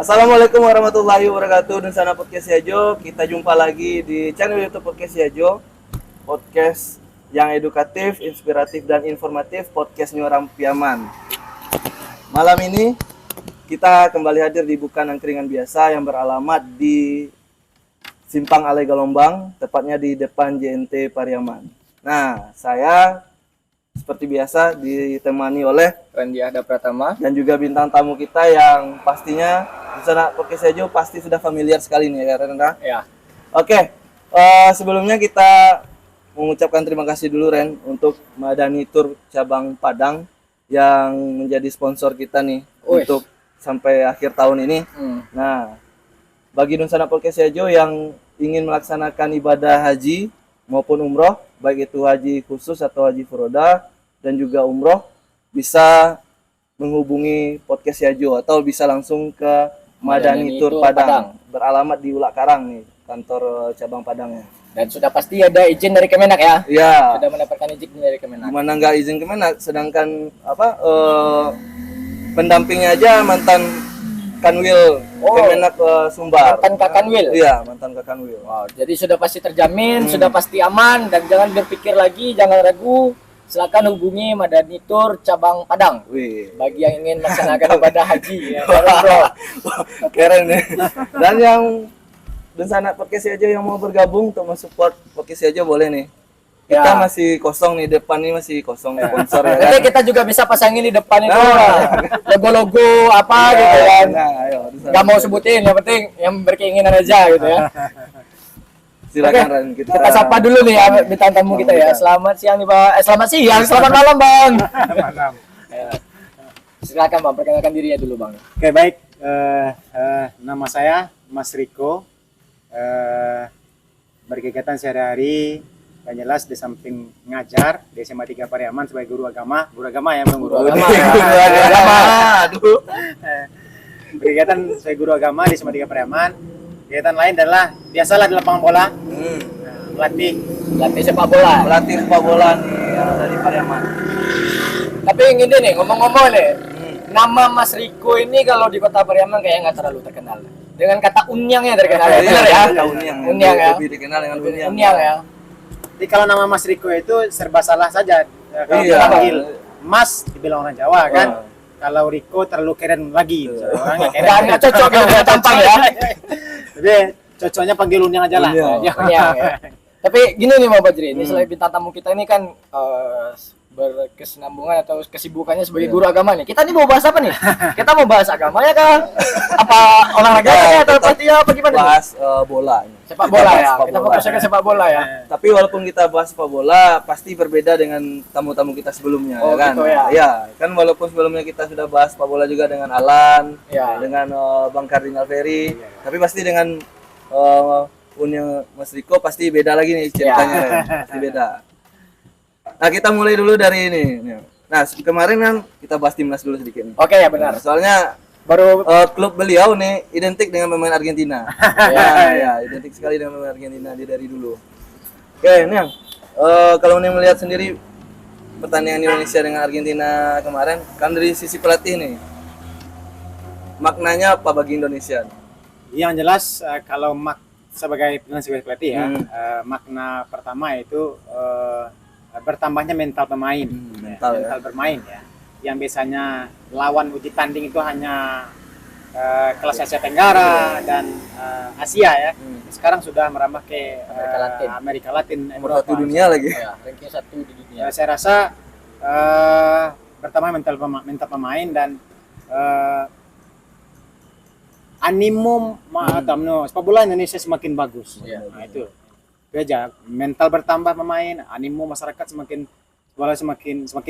Assalamualaikum warahmatullahi wabarakatuh. Densana Podcast Yajo. Kita jumpa lagi di channel YouTube Podcast Yajo. Podcast yang edukatif, inspiratif dan informatif. Podcast Nyuram Piaman. Malam ini kita kembali hadir di Bukan Angkringan Biasa yang beralamat di Simpang Alai Galombang, tepatnya di depan JNT Pariaman. Nah, saya seperti biasa ditemani oleh Randy Ahda Pratama dan juga bintang tamu kita yang pastinya di sana Podcast Yajo pasti sudah familiar sekali nih ya Ren. ya. Oke, sebelumnya kita mengucapkan terima kasih dulu Ren untuk Madani Tour cabang Padang yang menjadi sponsor kita nih untuk sampai akhir tahun ini. Nah, bagi Dunsana Podcast Yajo yang ingin melaksanakan ibadah haji maupun umroh, baik itu haji khusus atau haji furoda dan juga umroh, bisa menghubungi Podcast Yajo atau bisa langsung ke Madani Tour Padang. Beralamat di Ulak Karang nih, kantor cabang Padangnya. Dan sudah pasti ada izin dari Kemenak ya? Iya. Sudah mendapatkan izin dari Kemenak. Gimana nggak izin Kemenak, sedangkan pendampingnya aja mantan Kanwil Kemenak Sumbar. Mantan Kakanwil? Iya, mantan Kakanwil. Wow, jadi sudah pasti terjamin, sudah pasti aman, dan jangan berpikir lagi, jangan ragu. Silakan hubungi Madani Tour cabang Padang. Wih. Bagi yang ingin melaksanakan ibadah haji ya, bro. Keren ya. Dan yang Dunsana Podcast Yajo yang mau bergabung untuk mensupport Podcast Yajo boleh nih. Kita masih kosong nih, depan ini masih kosong sponsor ya. Nanti kita juga bisa pasangin di depan itu logo-logo apa gitu kan. Nah, ayo. Gak mau sebutin, yang penting yang berkeinginan aja gitu ya. Silakan Ren, kita sapa dulu nih ya bintang tamu kita ya. Selamat siang nih Pak. Selamat siang, selamat malam Bang. Malam. Silakan Bang, perkenalkan dirinya dulu Bang. Oke baik, nama saya Mas Riko. Berkegiatan sehari-hari yang jelas di samping ngajar di SMA 3 Pariaman sebagai guru agama ya Bang, guru agama. Aduh. Berkegiatan sebagai guru agama di SMA 3 Pariaman. Kegiatan lain adalah biasalah di lapangan bola. Melatih sepak bola. Melatih sepak bola nih yang ada di Pariaman. Tapi yang ini nih, ngomong-ngomong nih, nama Mas Riko ini kalau di Kota Pariaman kayaknya nggak terlalu terkenal. Dengan kata Unyang yang terkenal. Benar ya? Unyang ya. Lebih dikenal dengan Unyang. Unyang ya. Jadi kalau nama Mas Riko itu serba salah saja. Kalau kita panggil Mas dibilang orang Jawa kan. Kalau Riko terlalu keren lagi. Orangnya keren. Nggak cocok dengan tampang ya. Jadi cocoknya panggil Unyang aja lah. Unyang ya. Tapi gini nih Mbak Bajri, ini selain bintang tamu kita ini kan berkesinambungan atau kesibukannya sebagai guru agama nih. Kita nih mau bahas apa nih? Kita mau bahas agamanya kah? Apa olahraganya atau pastinya apa gimana? Bahas bola. Sepak bola ya. Kita fokusnya ke sepak bola ya. Tapi walaupun kita bahas sepak bola, pasti berbeda dengan tamu-tamu kita sebelumnya, ya kan? Gitu ya. Ya, kan walaupun sebelumnya kita sudah bahas sepak bola juga dengan Alan, dengan Bang Kardinal Ferry, tapi pasti dengan Unyang Mas Riko pasti beda lagi nih ceritanya, pasti beda. Nah, kita mulai dulu dari ini. Nah, kemarin kan kita bahas timnas dulu sedikit nih. Oke ya benar. Soalnya Baru klub beliau nih identik dengan pemain Argentina. Ya, identik sekali dengan pemain Argentina dari dulu. Oke, ini kalau nih melihat sendiri pertandingan Indonesia dengan Argentina kemarin, kan dari sisi pelatih nih, maknanya apa bagi Indonesia? Yang jelas kalau sebagai pelatih ya, makna pertama itu bertambahnya mental pemain, mental bermain ya. Yang biasanya lawan uji tanding itu hanya kelas Asia Tenggara dan Asia ya. Sekarang sudah merambah ke Amerika Latin, nomor 1 dunia lagi. Ranking 1 di dunia. Saya rasa pertama mental pemain dan animo sepak bola Indonesia semakin bagus. Nah, itu aja, mental bertambah pemain, animo masyarakat semakin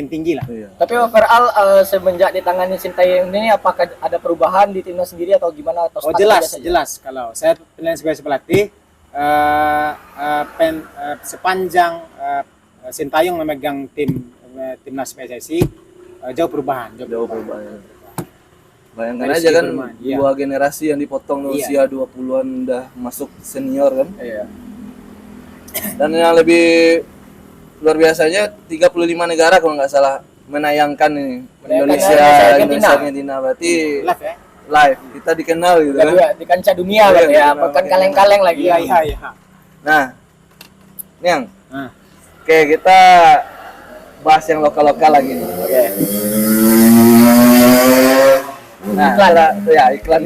tinggi lah. Tapi overall semenjak ditangani Sintayong ini apakah ada perubahan di timnas sendiri atau gimana atau jelas kalau saya penilaian sebagai pelatih sepanjang Sintayong memegang timnas PSSI jauh perubahan. Bayangkan aja kan dua generasi yang dipotong usia 20-an udah masuk senior kan. Dan yang lebih luar biasanya 35 negara kalau nggak salah menayangkan ini Indonesia Argentina berarti live, kita dikenal gitu kan. Di kancah dunia Iya, berarti ya, dikenal, bukan makin kaleng-kaleng lagi. Iya, iya, iya. Nah, Niang, Nah, oke kita bahas yang lokal-lokal lagi nih. Oke. Nah, iklan.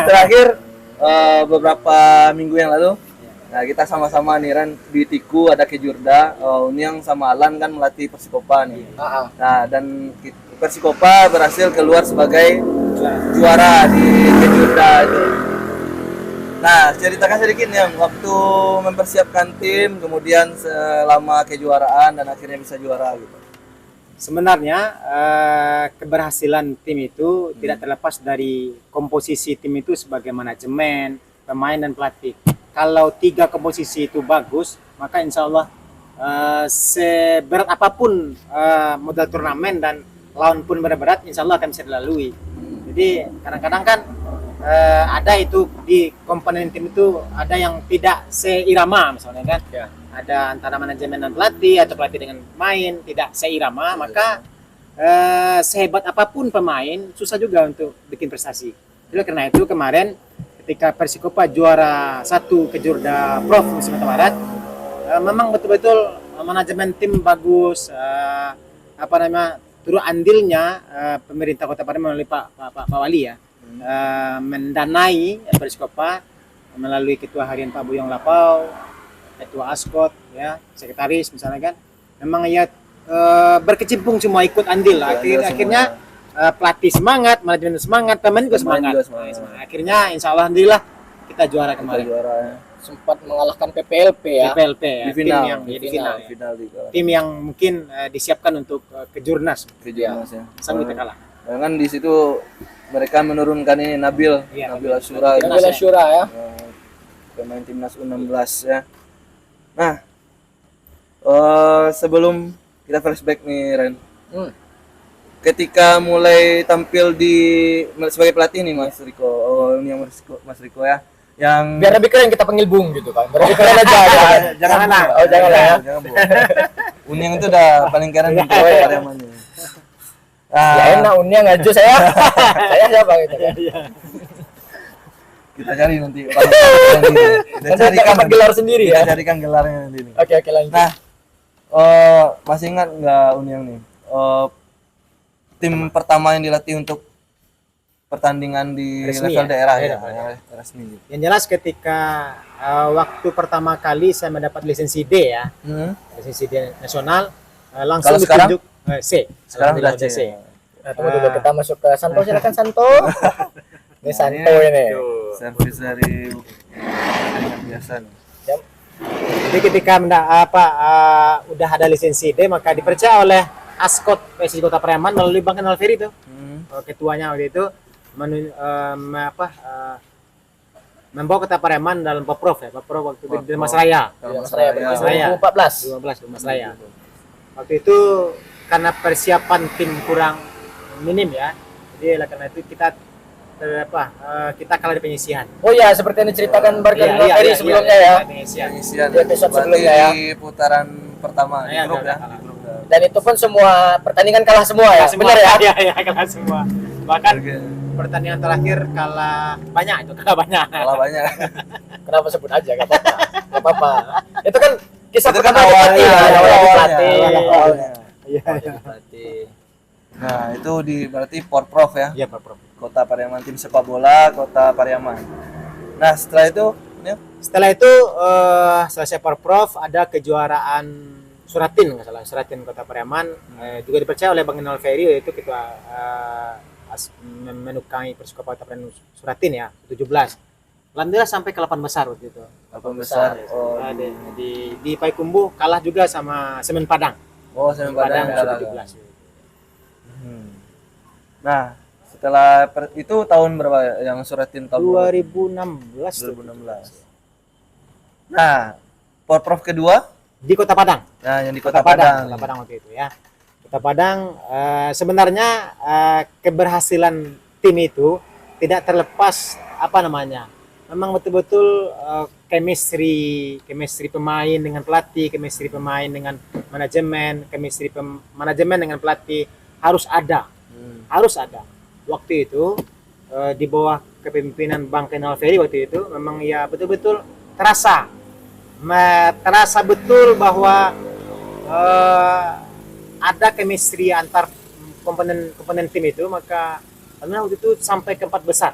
Terakhir beberapa minggu yang lalu, nah kita sama-sama nih Ren di Tiku ada Kejurda, Uniang sama Alan kan melatih Persikopa nih. Nah, dan Persikopa berhasil keluar sebagai juara di Kejurda itu. Nah, ceritakan sedikit nih waktu mempersiapkan tim, kemudian selama kejuaraan dan akhirnya bisa juara gitu. sebenarnya keberhasilan tim itu tidak terlepas dari komposisi tim itu sebagai manajemen, pemain dan pelatih. Kalau 3 komposisi itu bagus, maka insya Allah seberat apapun modal turnamen dan lawan pun berat-berat, insya Allah akan bisa dilalui. Jadi kadang-kadang kan ada itu di komponen tim itu ada yang tidak seirama misalnya kan. Ya. Ada antara manajemen dan pelatih atau pelatih dengan pemain tidak seirama, maka sehebat apapun pemain susah juga untuk bikin prestasi. Jadi karena itu kemarin ketika Persikopa juara 1 Kejurda Prof di Sumatera Barat, memang betul-betul manajemen tim bagus, turut andilnya pemerintah Kota Padang melalui Pak Wali ya, mendanai Persikopa melalui Ketua Harian Pak Buyong Lapau, Ketua Askot ya, sekretaris misalnya kan, memang ya berkecimpung semua ikut andil lah. Akhirnya pelatih semangat, manajemen semangat, teman juga semangat. Akhirnya insya Allah alhamdulillah kita juara kemarin. Sempat mengalahkan PPLP ya. PPLP ya, Di final, di final. Tim Tim yang mungkin disiapkan untuk kejurnas. ya. Sang kita kalah. Kan di situ mereka menurunkan ini Nabil, Iya, Nabil Asyura, Nabil Asyura ya. pemain timnas U16 ya. Nah, sebelum kita flashback nih Ren, ketika mulai tampil sebagai pelatih nih Mas Riko, ini yang Mas Riko ya, yang Biar lebih keren kita panggil Bung gitu kan. Biar lebih keren aja. jangan lah, jangan lah ya. jangan Bu. Uniang itu udah paling keren di Pariaman. Ya enak Unia ngaju saya. Saya siapa gitu kan. Kita cari nanti. Kita carikan gelar sendiri ya. Kita carikan gelarnya nanti nih. Oke lanjut. Nah, masih ingat nggak Uniang nih? Tim pertama yang dilatih untuk pertandingan di Resmi level ya? daerah ya, Daerah. resmi. Yang jelas ketika waktu pertama kali saya mendapat lisensi D ya, lisensi D nasional, langsung Kalau sekarang? ditunjuk C. Sekarang udah Alhamdulillah C. Nah, tunggu dulu kita masuk ke Santo, silakan Santo. Ini Santo ini. Servis dari biasa nih. Jadi ketika udah ada lisensi D, maka dipercaya oleh Askot PSSI Kota Pariaman melalui Bang Kenal Ferry itu, ketuanya waktu itu membawa Kota Pariaman dalam Poprov ya, Poprov waktu itu di Mas Raya. Mas Raya 2014. 12 Mas Raya. Waktu itu karena persiapan tim kurang minim ya, jadi karena itu kita kalah di penyisihan. Oh ya, seperti yang diceritakan Barkan Ferry sebelumnya ya. Penyisian Di episode sebelumnya ya. di putaran pertama di grup ya. Dan itu pun semua pertandingan kalah semua ya. Benar ya? Iya, kalah semua. Bahkan pertandingan terakhir kalah banyak. Kalah banyak. Kenapa sebut aja? Gak apa-apa. Gak apa-apa. Itu kan kisah Itu kan pertama awalnya. awalnya. Iya. Nah, itu berarti Porprov ya. Iya, Pak Prof. Kota Pariaman, tim sepak bola Kota Pariaman. Nah, setelah itu Setelah itu selesai Porprov ada kejuaraan Suratin nggak salah, Suratin Kota Pariaman, juga dipercaya oleh Bang Inal Ferry, yaitu ketua menukangi Persikopa Kota Pariaman Suratin ya, 17. Alhamdulillah sampai ke 8 besar waktu itu. 8 besar. Di Payakumbuh kalah juga sama Semen Padang. Oh, Semen Padang kalah. 17. Nah, setelah itu tahun berapa yang Suratin tahun 2016. 2016. Nah, Porprov kedua Di Kota Padang. nah yang di Kota Padang. Kota Padang waktu itu ya. Kota Padang sebenarnya keberhasilan tim itu tidak terlepas memang betul-betul chemistry pemain dengan pelatih, chemistry pemain dengan manajemen, manajemen dengan pelatih harus ada. Harus ada. Waktu itu di bawah kepemimpinan Bang Kenal Ferry waktu itu memang ya betul-betul terasa betul bahwa ada chemistry antar komponen tim itu. Maka karena waktu itu sampai ke 4 besar,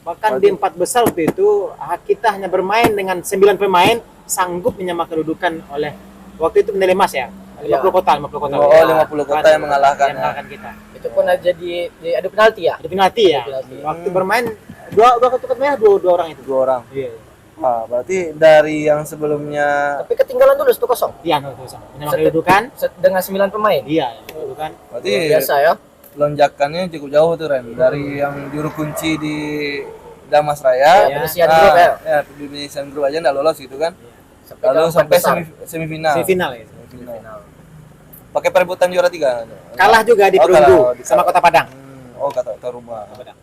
bahkan di 4 besar waktu itu kita hanya bermain dengan 9 pemain sanggup menyamakan kedudukan oleh waktu itu medali emas ya. 50 kota. Oh, 50 kota yang mengalahkan kita. Itu pun aja di adu penalti ya. Adu penalti ya. Waktu bermain dua kartu merah, dua orang itu. 2 orang. Iya. Wah, berarti dari yang sebelumnya Tapi ketinggalan dulu 1-0. Iya, menyamakan kedudukan Dengan 9 pemain. Iya, kedudukan. berarti Biasa ya. lonjakannya cukup jauh tuh Ren, dari yang juru kunci di Damas Raya, Iya. Indonesian Group ya. ya di Indonesian Group aja nggak lolos gitu kan, ke lalu empat sampai besar. semifinal. Semifinal ya. Pakai perebutan juara 3. Kalah juga di Perunggu sama Kota Padang. Oh, kata rumah. Kota Padang.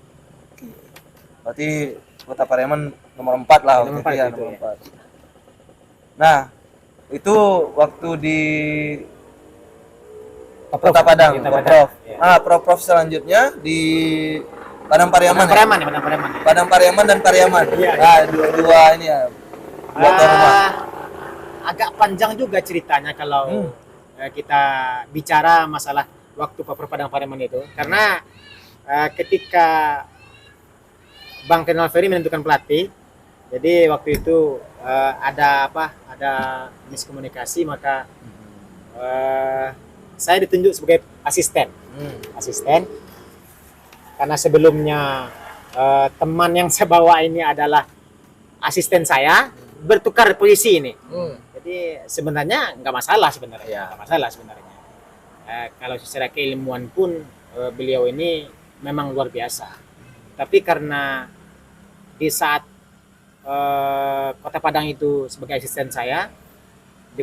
Berarti Kota Pariaman nomor 4 lah Nomor waktu itu ya, 4 itu, nomor ya. 4. Nah, itu waktu di Kota Padang, Kota Prof. Padang, ya. Prof selanjutnya di Padang Pariaman. Padang Pariaman ya, Padang Pariaman. Ya. Padang Pariaman dan Pariaman. Iya, Nah, dua ini ya. Dua tuan rumah. Agak panjang juga ceritanya kalau kita bicara masalah waktu Padang Pariaman itu, karena ketika Bang Kenal Ferry menentukan pelatih, jadi waktu itu ada miskomunikasi, maka saya ditunjuk sebagai asisten karena sebelumnya teman yang saya bawa ini adalah asisten saya, bertukar posisi ini. Jadi sebenarnya nggak masalah sebenarnya. Kalau secara keilmuan pun beliau ini memang luar biasa. Tapi karena di saat Kota Padang itu sebagai asisten saya, di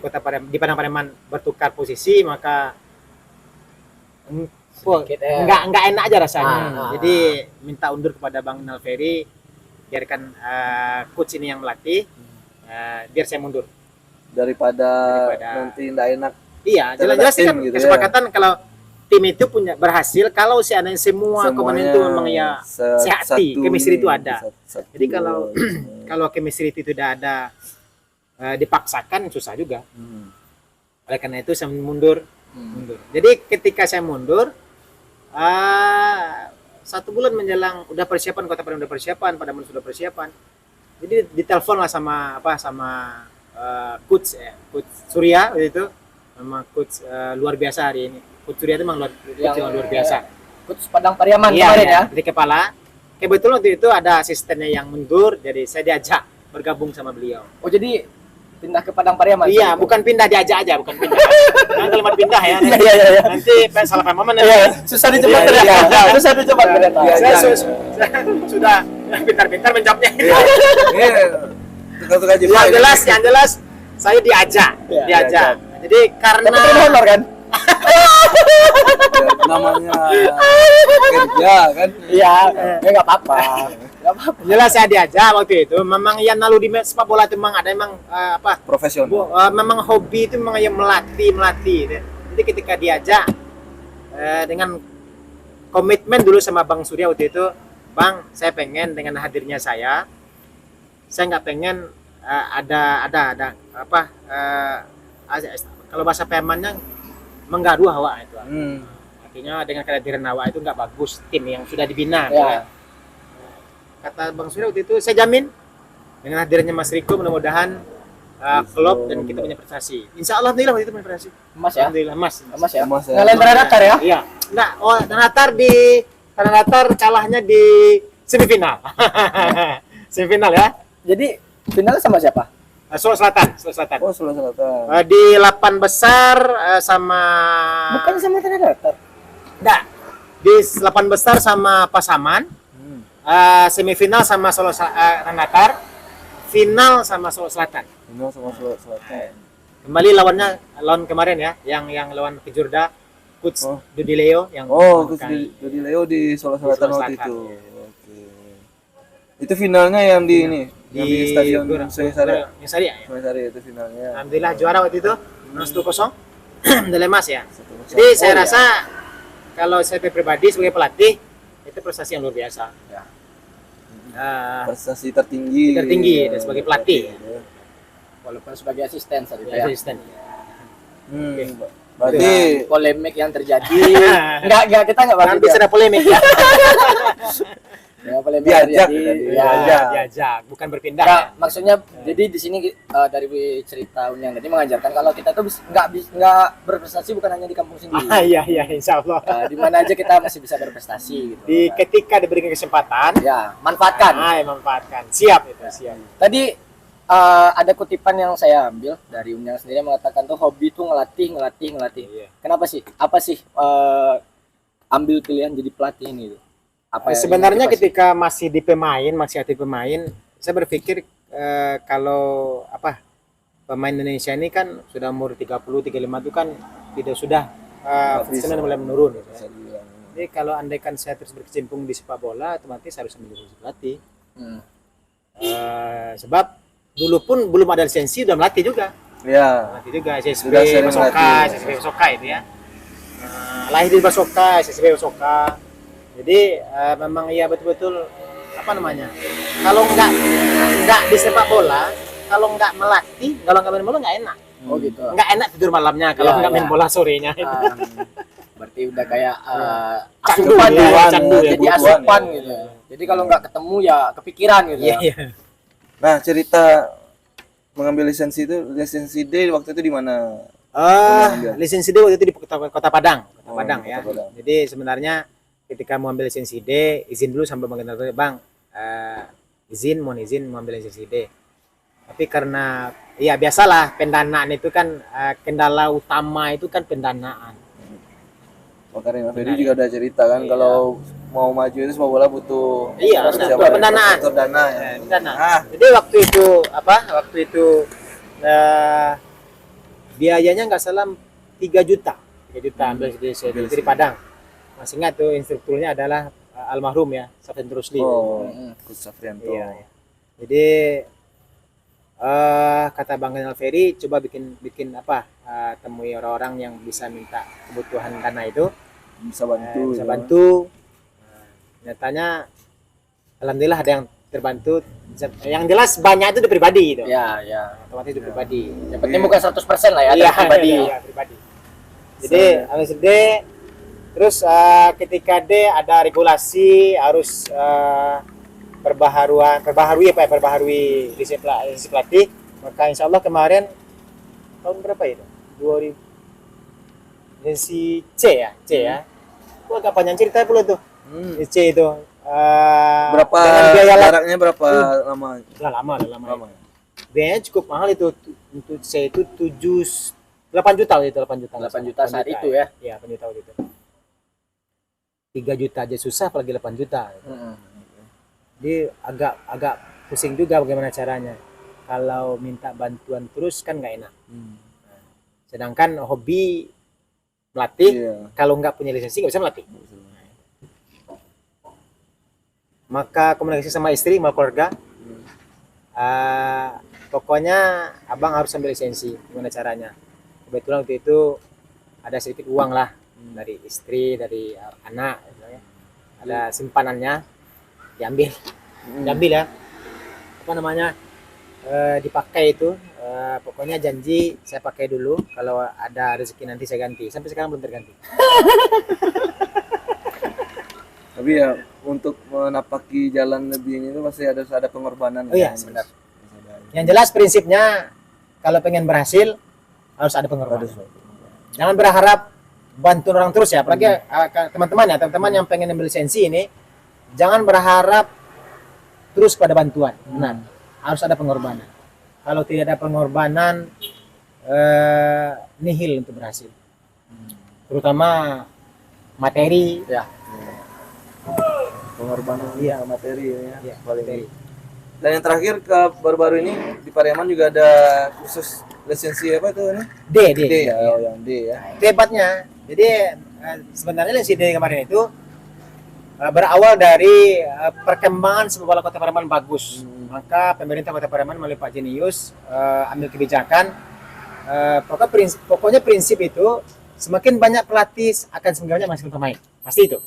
Padang Pariaman bertukar posisi, maka nggak enak aja rasanya. Jadi minta undur kepada Bang Kenal Ferry, biarkan coach ini yang melatih, biar saya mundur. Daripada nanti nggak enak. Iya, jelas-jelas kan gitu kesepakatan kalau tim itu punya berhasil kalau seandainya semua komponen itu memang ya sehati, chemistry itu ada. Jadi kalau chemistry itu tidak ada, dipaksakan susah juga. Oleh karena itu saya mundur. Jadi ketika saya mundur, 1 bulan menjelang udah persiapan, Kota Padang udah persiapan, Padang sudah persiapan. Jadi ditelepon lah sama coach Surya itu, sama coach luar biasa hari ini. Coach Surya itu memang luar biasa. Coach Padang Pariaman Iya, kemarin ya. Di kepala. Kebetulan waktu itu ada asistennya yang mundur, jadi saya diajak bergabung sama beliau. Oh, jadi pindah ke Padang Pariaman. Iya, bukan pindah, diajak aja, bukan pindah. Jangan kalimat pindah ya. Iya. Nanti salah paham nanti. Susah dijebak ternyata. Susah dijebak ternyata. Saya sudah pintar-pintar menjawabnya. Tukar-tukar aja. Yang jelas saya diajak. Jadi karena honor kan? Namanya kerja kan. Iya, enggak apa-apa. jelas saya diajak waktu itu. Memang yang lalu di sepak bola itu memang ada Profesional. memang hobi itu memang yang melatih. Jadi ketika diajak dengan komitmen dulu sama Bang Surya waktu itu, Bang, saya pengen dengan hadirnya saya nggak pengen kalau bahasa Pemannya menggaduh hawa itu. Artinya dengan kehadiran hawa itu nggak bagus tim yang sudah dibina. Ya. Kata Bang Surya waktu itu, saya jamin dengan hadirnya Mas Riko mudah-mudahan klub dan kita punya prestasi. Insya Allah alhamdulillah waktu itu punya prestasi. Emas ya. Alhamdulillah emas. Ya. Emas ya. Ngalahin Tanah ya? Iya. Enggak, Tanah Datar kalahnya di semifinal. Semifinal ya. Jadi finalnya sama siapa? Solo Selatan. Oh, Sulawesi Selatan. Di 8 besar sama Bukan sama Tanah Datar. Enggak. Di 8 besar sama Pasaman. Semifinal sama Tanah Datar. Final sama Solo Selatan. Final sama Sulawesi Selatan. Kembali lawan kemarin ya, yang lawan Kejurda, Coach Dudi Leo yang Coach Dudi Leo di Sulawesi Selatan waktu itu. Oke. Itu finalnya yang di ini, yang di Stadion Sungsari. Ya. Sungsari itu finalnya. Alhamdulillah juara waktu itu 1-0. Medali emas ya. Jadi saya rasa kalau saya pribadi sebagai pelatih itu prestasi yang luar biasa. Ya. prestasi tertinggi dan sebagai pelatih. Walaupun sebagai asisten saja Ya, ya. asisten. Berarti Polemik yang terjadi. Enggak kita enggak bahas Nanti itu. ada polemik ya. Ya, polemik Diajak, terjadi. diajak. Diajak, bukan berpindah. Enggak, maksudnya jadi di sini dari cerita Unyang tadi mengajarkan kalau kita tuh enggak berprestasi bukan hanya di kampung sendiri. Iya, insya Allah. Di mana aja kita masih bisa berprestasi gitu. Ketika diberikan kesempatan, Ya, manfaatkan. manfaatkan. Siap itu, siap. Tadi ada kutipan yang saya ambil dari Unyang sendiri yang mengatakan tuh hobi tuh ngelatih. Iya. Kenapa sih? Apa sih ambil pilihan jadi pelatih ini? Apa Sebenarnya motivasi? ketika masih aktif pemain, saya berpikir kalau pemain Indonesia ini kan sudah umur 30, 35 itu kan sudah profesional mulai menurun gitu ya. Jadi kalau andaikan saya terus berkecimpung di sepak bola, otomatis harus ambil posisi pelatih. Sebab dulu pun belum ada lisensi udah melatih juga. ya Melatih juga SSB Sudah sering Basoka itu ya. Lahir di Basoka, SSB Basoka. Jadi memang ya betul-betul kalau nggak di sepak bola, kalau nggak melatih, kalau nggak main bola nggak enak. Oh gitu. Nggak enak tidur malamnya kalau Ya, nggak main ya. bola sorenya. Berarti udah kayak Candu asupan ya, ya, candu ya, jadi kebutuhan asupan ya. gitu. Jadi kalau nggak ketemu ya kepikiran gitu. Iya. nah cerita mengambil lisensi D waktu itu di mana? Lisensi D waktu itu di Kota Padang, Padang Kota ya. Padang. Jadi sebenarnya ketika mau ambil lisensi D, izin dulu sampai mengenal Bang, mohon izin mau ambil lisensi D. Tapi karena ya biasalah pendanaan itu kan kendala utama itu kan pendanaan. Makanya Ferry juga udah cerita kan kalau mau maju itu sepak bola butuh Pendanaan. dana ya. Dana. Jadi waktu itu biayanya nggak salah 3 juta ambil di Padang. Masih ingat tuh instrukturnya adalah almarhum ya Safrian Rusli. Coach Safrianto. Iya. Jadi kata Bang Kenal Ferry coba bikin temui orang-orang yang bisa minta kebutuhan dana itu Bisa bantu. bisa ya. bantu. Nyatanya alhamdulillah ada yang terbantu. Yang jelas banyak itu di pribadi gitu. Ya. Otomatis di pribadi. Yang penting bukan 100% lah ya, Iya, dari pribadi. iya, pribadi. Jadi habis D terus ketika D ada regulasi harus perbaharui lisensi pelatih, maka insya Allah kemarin tahun berapa itu? 2000 lisensi C ya. Gua agak panjang cerita pula tuh. C itu Berapa dengan biaya jaraknya berapa lama? lama. Lama. Biayanya cukup mahal itu untuk C itu 8 juta itu 8 juta. 8 juta saat itu ya. Iya, 8 juta waktu itu. 3 juta aja susah apalagi 8 juta. Jadi agak pusing juga bagaimana caranya. Kalau minta bantuan terus kan nggak enak. Sedangkan hobi melatih, kalau nggak punya lisensi nggak bisa melatih. Maka komunikasi sama istri, sama keluarga. Pokoknya abang harus ambil lisensi. Gimana caranya? Kebetulan waktu itu ada sedikit uang lah dari istri, dari anak, ada simpanannya, diambil ya. Dipakai itu. Pokoknya janji saya pakai dulu. Kalau ada rezeki nanti saya ganti. Sampai sekarang belum terganti. Tapi ya untuk menapaki jalan lebih ini tuh pasti ada pengorbanan. Oh iya, benar. Yang jelas prinsipnya kalau pengen berhasil harus ada pengorbanan. Jangan berharap bantu orang terus ya, apalagi teman-teman yang pengen ambil lisensi ini, jangan berharap terus pada bantuan. Benar. Harus ada pengorbanan. Kalau tidak ada pengorbanan, nihil untuk berhasil. Terutama materi. Ya. Pengorbanan materi ya. Paling. Materi. Dan yang terakhir baru-baru ini di Pariaman juga ada khusus lisensi apa itu ini? D. Ya, yang D ya. Hebatnya, jadi sebenarnya lisensi D kemarin itu berawal dari perkembangan sepak bola Kota Pariaman bagus. Maka pemerintah Kota Pariaman melalui Pak Jenius ambil kebijakan. Pokoknya prinsip itu semakin banyak pelatih akan semakin banyak menghasilkan pemain. Pasti itu.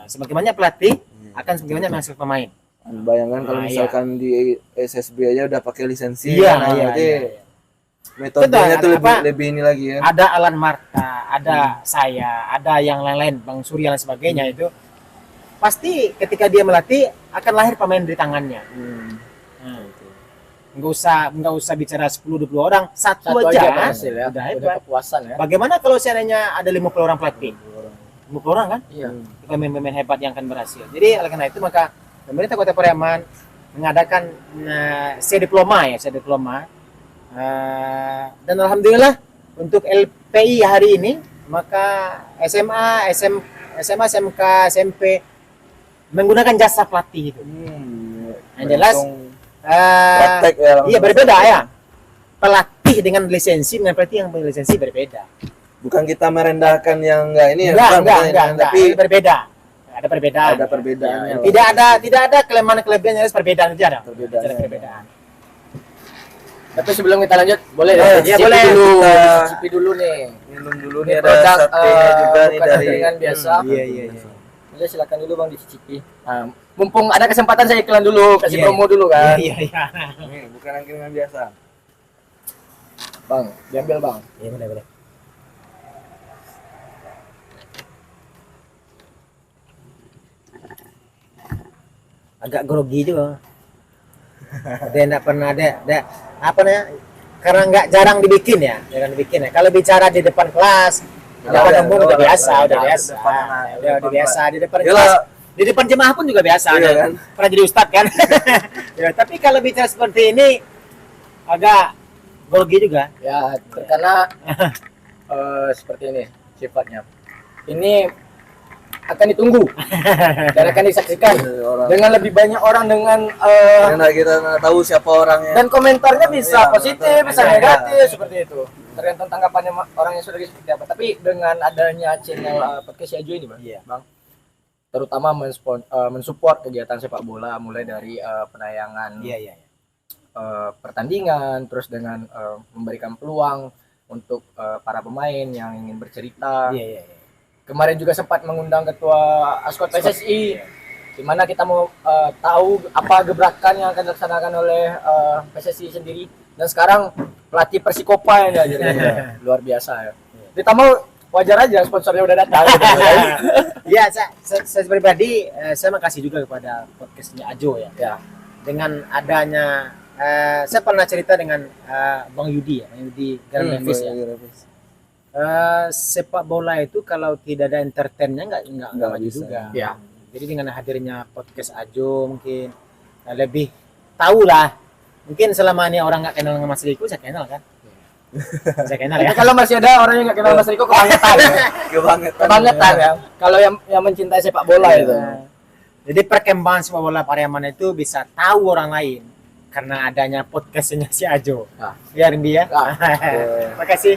Semakin banyak pelatih akan semakin banyak menghasilkan pemain. Bayangkan kalau Nah, misalkan di SSB aja udah pakai lisensi. Iya, nah, iya, berarti iya. metodenya tuh lebih Apa? lebih ini lagi kan. Ada Alan Marta, ada saya, ada yang lain-lain, Bang Surya dan sebagainya itu. Pasti ketika dia melatih akan lahir pemain dari tangannya. Nggak usah bicara 10-20 orang, satu aja berhasil ya. udah Udah hebat. kepuasan ya. Bagaimana kalau seandainya ada 50 orang pelatih? 50 orang kan? Iya. Pemain-pemain hebat yang akan berhasil. Jadi oleh karena itu maka pemerintah Kota Pariaman mengadakan C-diploma. Dan alhamdulillah untuk LPI hari ini maka SMA, SMK, SMP menggunakan jasa pelatih itu. Yang jelas Praktek ya. iya berbeda ya. Pelatih dengan lisensi dengan pelatih yang punya lisensi berbeda. Bukan kita merendahkan yang enggak ini ya. Enggak, tapi berbeda. Ada perbedaan. ada perbedaannya. Tidak ada kelemahan-kelebihan, jelas perbedaan saja ada. Perbedaan. Tapi sebelum kita lanjut, boleh Iya, boleh. Cicipi dulu nih. Minum dulu Ini nih, ada produk satenya juga nih bukan dari dengan biasa. Iya. Boleh silakan dulu Bang dicicipi. Nah, mumpung ada kesempatan saya iklan dulu, kasih Iya, promo dulu kan. Iya. Nih, bukan angkringan biasa. Bang, diambil Bang. Iya, boleh. Agak grogi juga. Dia enggak pernah ada apa namanya? Karena nggak jarang dibikin ya. Kalau bicara di depan kelas, di depan umum udah biasa. Udah biasa di depan kelas. Di depan jemaah pun juga biasa. Iya, kan? Pernah jadi ustadz kan? Ya, tapi kalau bicara seperti ini agak grogi juga. Ya, karena seperti ini sifatnya. Ini akan ditunggu dan akan disaksikan dengan lebih banyak orang dengan Karena kita nggak tahu siapa orangnya. dan komentarnya bisa Iya, positif, bisa iya. negatif seperti itu. Tergantung tanggapannya orang yang sudah seperti apa. Tapi dengan adanya channel podcast Ajo ini, Bang. Iya. Bang. Terutama mensupport kegiatan sepak bola mulai dari penayangan Iya. pertandingan, terus dengan memberikan peluang untuk para pemain yang ingin bercerita. Iya. Kemarin juga sempat mengundang ketua Askot PSSI, di mana kita mau tahu apa gebrakan yang akan dilaksanakan oleh PSSI sendiri. Dan sekarang pelatih Persikopa ya, jadi luar biasa ya. Ditambah wajar aja sponsornya udah datang. Ya, saya pribadi saya makasih juga kepada podcastnya Ajo ya. Ya. Dengan adanya saya pernah cerita dengan Bang Yudi Garam Nevis ya. Sepak bola itu kalau tidak ada entertainnya nggak maju bisa. juga. Ya. Jadi dengan hadirnya podcast Ajo mungkin lebih tahu lah. Mungkin selama ini orang nggak kenal dengan Mas Riko, saya kenal kan. Saya kenal ya. Tapi kalau masih ada orang yang nggak kenal Mas Riko, kebangetan. Kebangetan ya. Kalau yang mencintai sepak bola itu. Jadi perkembangan sepak bola Pariaman itu bisa tahu orang lain karena adanya podcastnya si Ajo. Nah. Ya Rimbi ya. Nah. Makasih.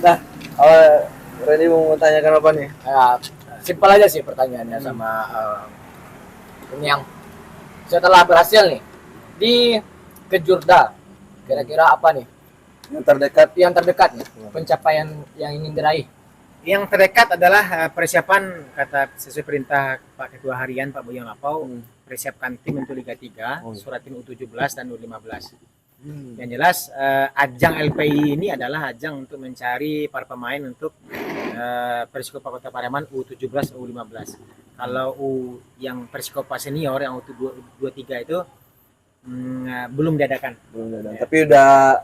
Nah, Randy mau tanyakan apa nih? Ya, simpel aja sih pertanyaannya sama ini yang setelah berhasil nih di Kejurda, kira-kira apa nih Yang terdekat. yang terdekat nih pencapaian yang ingin diraih? Yang terdekat adalah persiapan kata sesuai perintah Pak Ketua Harian Pak Boyong Lapau, persiapkan tim untuk Liga 3, surat tim U17 dan U15. Yang jelas ajang LPI ini adalah ajang untuk mencari para pemain untuk Persikopa Kota Pariaman U17 U15. Kalau yang Persikopa senior yang U23 itu belum diadakan. Tapi udah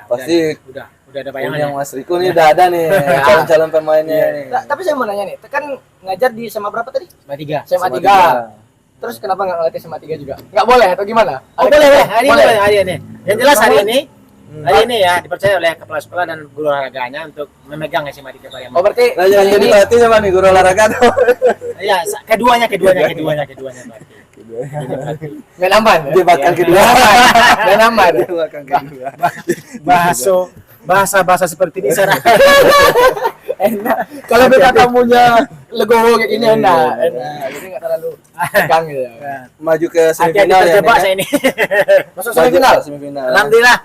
pasti udah ada yang bayangannya. Mas Riko nih udah ada nih calon-calon pemainnya nih. Nah, tapi saya mau nanya nih, kan ngajar di SMA berapa tadi? SMA 3. SMA 3. Terus kenapa nggak ngelatih SMA 3 juga? Nggak boleh atau gimana? Oh boleh. Hari ini. Yang jelas hari ini ya dipercaya oleh kepala sekolah dan guru olahraganya untuk memegang SMA 3 Pariaman. Oh berarti Nah, jadi pelatih sama nih guru olahraga tuh. Iya, keduanya. main aman ya? Dia bahkan kedua. Main aman. Bahkan kedua. Bahasa seperti ini saya Enak. Kalau kita tamunya legowo kayak gini enak. Jadi nggak terlalu tegang gitu. Maju ke hati-hati semifinal ya. terjebak Nek. saya ini. Masuk Maju semifinal. ke semifinal. Alhamdulillah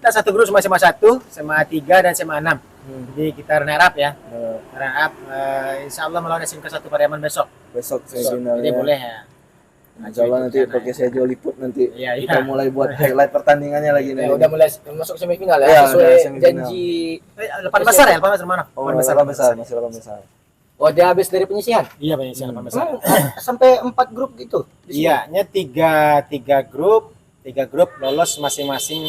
kita satu grup sama SMA 1, SMA 3 dan SMA 6. Jadi kita runner up ya. Runner up insya Allah melawan SMK 1 Pariaman besok. Besok semifinal. Jadi boleh ya. Insya Allah nanti pakai saya liput nanti. Iya, iya. Kita mulai buat highlight pertandingannya lagi nih. Udah mulai masuk semifinal ya, Iya, sesuai udah semifinal. janji. Delapan besar ya, delapan besar mana? Oh, Delapan besar, masih 8 besar. Oh, dia habis dari penyisihan. Iya penyisihan delapan besar. Sampai 4 grup gitu. Iya, nya tiga grup lolos masing-masing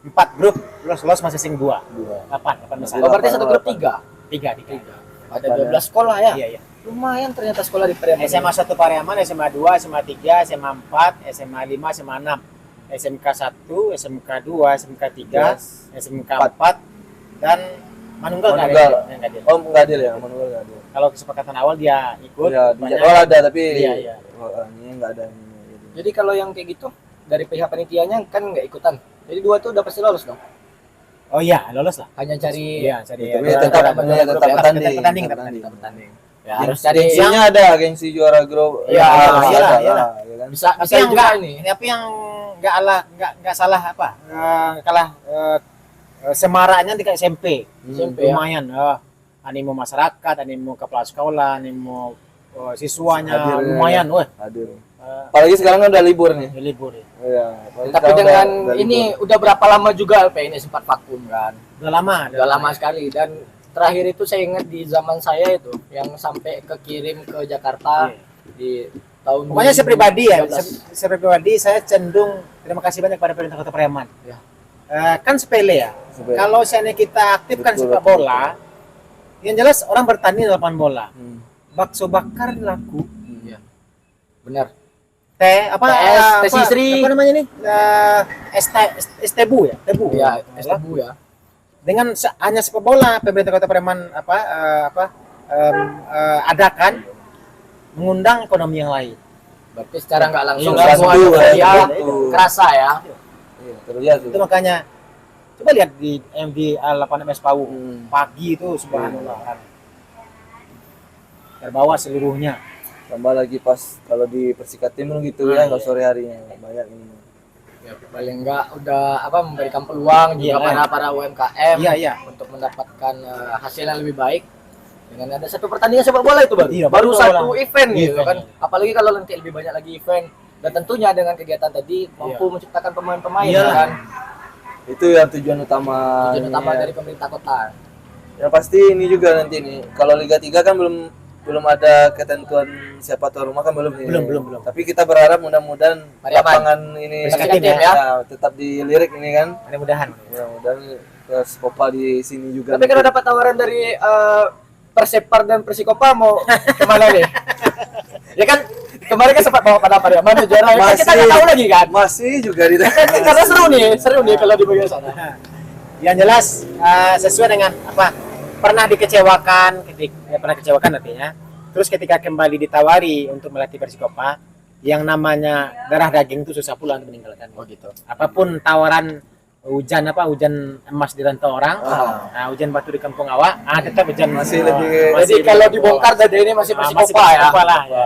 4 grup lolos masing-masing 2. 8 besar. Oh, berarti satu grup 3. 3. Ada 12 sekolah ya. Iya. Lumayan ternyata sekolah di Pariaman. SMA 1 Pariaman, SMA 2, SMA 3, SMA 4, SMA 5, SMA 6, SMK 1, SMK 2, SMK 3, SMK 4 dan Manunggal nggak ada. Nggak ada. Oh, nggak adil ya, Manunggal nggak adil. Kalau kesepakatan awal dia ikut. Ya, di banyak- jadwal ada tapi Iya. ini nggak ada. Jadi kalau yang kayak gitu dari pihak panitianya kan nggak ikutan. Jadi 2 tuh udah pasti lolos dong. Oh iya, lolos lah. Hanya cari Iya, cari Tapi ya, tetap ada- tetap bertanding. bertanding. Ya, harus cari Gengsinya ada, gengsi juara grup. Iya, harus iyalah, ada iyalah. lah, ya kan? bisa Tapi bisa yang juga enggak ini. Tapi yang enggak salah apa? Kalah semaraknya di SMP. SMP ya. Lumayan. Animo masyarakat, animo kepala sekolah, animo siswanya Hadir, lumayan, weh. Hadir. Apalagi sekarang kan udah libur nih. Libur ya. Iya. apalagi Tapi sekarang dengan udah ini libur. udah berapa lama juga LP ini sempat vakum kan? Udah lama, Udah lama sekali dan terakhir itu saya ingat di zaman saya itu yang sampai kekirim ke Jakarta di tahun Pokoknya saya pribadi ya, 2012. saya pribadi saya cenderung terima kasih banyak pada pemerintah Kota Pariaman. Ya. Kan sepele ya. Sepele. Kalau seandainya kita aktifkan Betul, sepak bola, yang jelas orang bertanding di lapangan bola. Bakso bakar laku. Iya. Benar. Teh apa? Teh Sisri. Apa namanya nih? Tebu ya, tebu. Ya, STBU ya. Dengan hanya sepak bola pemerintah Kota Pariaman adakan mengundang ekonomi yang lain. Berarti secara nggak langsung Iya, semua langsung, ya betul. kerasa ya. Iya, terlihat Itu tuh. makanya coba lihat di MD lapangan MS Pau pagi itu subhanallah kan. Terbawa seluruhnya. Tambah lagi pas kalau di Persikat Timur gitu ya, kalau sore harinya banyak ini. Ya, paling enggak udah memberikan peluang juga Iya. para UMKM Iya. untuk mendapatkan hasil yang lebih baik dengan ada satu pertandingan sepak bola itu baru Iya, baru baru satu bola. event gitu Event, kan. iya. Apalagi kalau nanti lebih banyak lagi event dan tentunya dengan kegiatan tadi mampu menciptakan pemain-pemain Iya. kan. Itu yang tujuan utama. Tujuan utama ini ya. dari pemerintah kota. Yang pasti ini juga nanti nih. Kalau Liga 3 kan belum ada ketentuan siapa tuan rumah kan belum nih. Belum. Tapi kita berharap mudah-mudahan Pariaman. lapangan ini Persikat Tim ya. tetap dilirik ini kan. Mudah-mudahan. Mudah-mudahan Skopa di sini juga. Tapi kalau dapat tawaran dari Persepar dan Persikopa mau kemana nih? Ya kan kemarin kan sempat bawa pada Pariaman juara. Kan kita nggak tahu lagi kan. Masih juga di Karena seru nih kalau di bagian sana. Yang jelas sesuai dengan apa pernah dikecewakan artinya. Terus ketika kembali ditawari untuk melatih Persikopa, yang namanya darah daging itu susah pula untuk meninggalkan. Oh gitu. Apapun tawaran hujan emas di rantau orang, hujan batu di kampung awak, tetap hujan Masih lebih- Jadi kalau dibongkar dada ini masih Persikopa ya. Persikopa lah. Ya.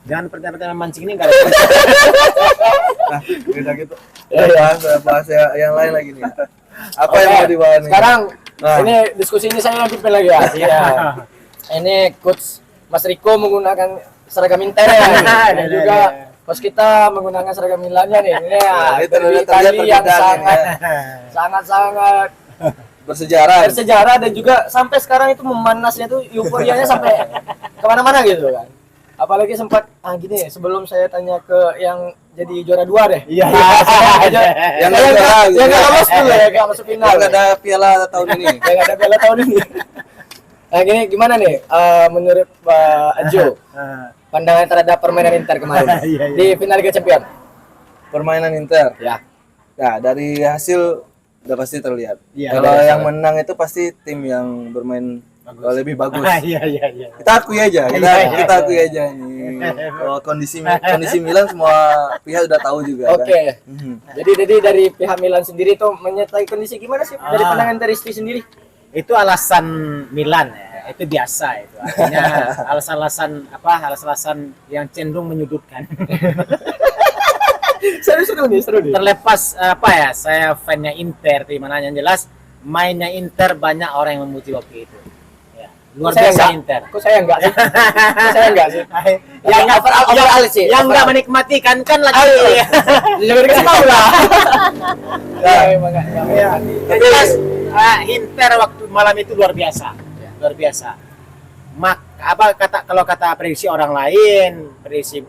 Jangan pertanyaan mancing ini enggak ada. Kita gitu. Bahas yang lain lagi nih. Apa yang mau dibahas nih? Sekarang Nah. ini diskusi ini saya pimpin lagi ya. Iya. Ini coach Mas Riko menggunakan seragam Inter dan juga coach kita menggunakan seragam Milannya nih. Ini ya, itu terlihat tadi yang perbedaan sangat bersejarah. bersejarah dan juga sampai sekarang itu memanasnya tuh euforianya sampai kemana-mana gitu kan. Apalagi sempat gini sebelum saya tanya ke yang jadi juara 2 deh. Iya. Yang nggak juara, gitu. yang nggak lolos dulu ya, nggak masuk final. Nggak ada piala tahun ini. Yang nggak ada piala tahun ini. Nah gini gimana nih menurut Pak Ajo pandangan terhadap permainan Inter kemarin Iya. di final Liga Champions? Permainan Inter. Ya. Nah, dari hasil udah pasti terlihat. Iya, Kalau dari yang hasil. menang itu pasti tim yang bermain lebih bagus. Iya. Kita akui aja, Iya. kita akui aja ini. Kondisi Milan semua pihak udah tahu juga. Oke. Kan? Mhm. Jadi dari pihak Milan sendiri tuh menyertai kondisi gimana sih dari pandangan Teristi sendiri? Itu alasan Milan ya. Itu biasa itu. Artinya alasan yang cenderung menyudutkan. Seru nih. Terlepas saya fan-nya Inter di mana yang jelas mainnya Inter banyak orang yang memuji waktu itu. Ya. Luar Saya biasa enggak. Inter. Kok saya enggak sih? Kok saya enggak sih? yang nggak overall sih. yang nggak Overall. menikmati kan lagi. Jangan dikasih tahu lah. Ya, emang enggak. Ya. Yang jelas Inter waktu malam itu luar biasa. Luar biasa. Kalau kata prediksi orang lain, prediksi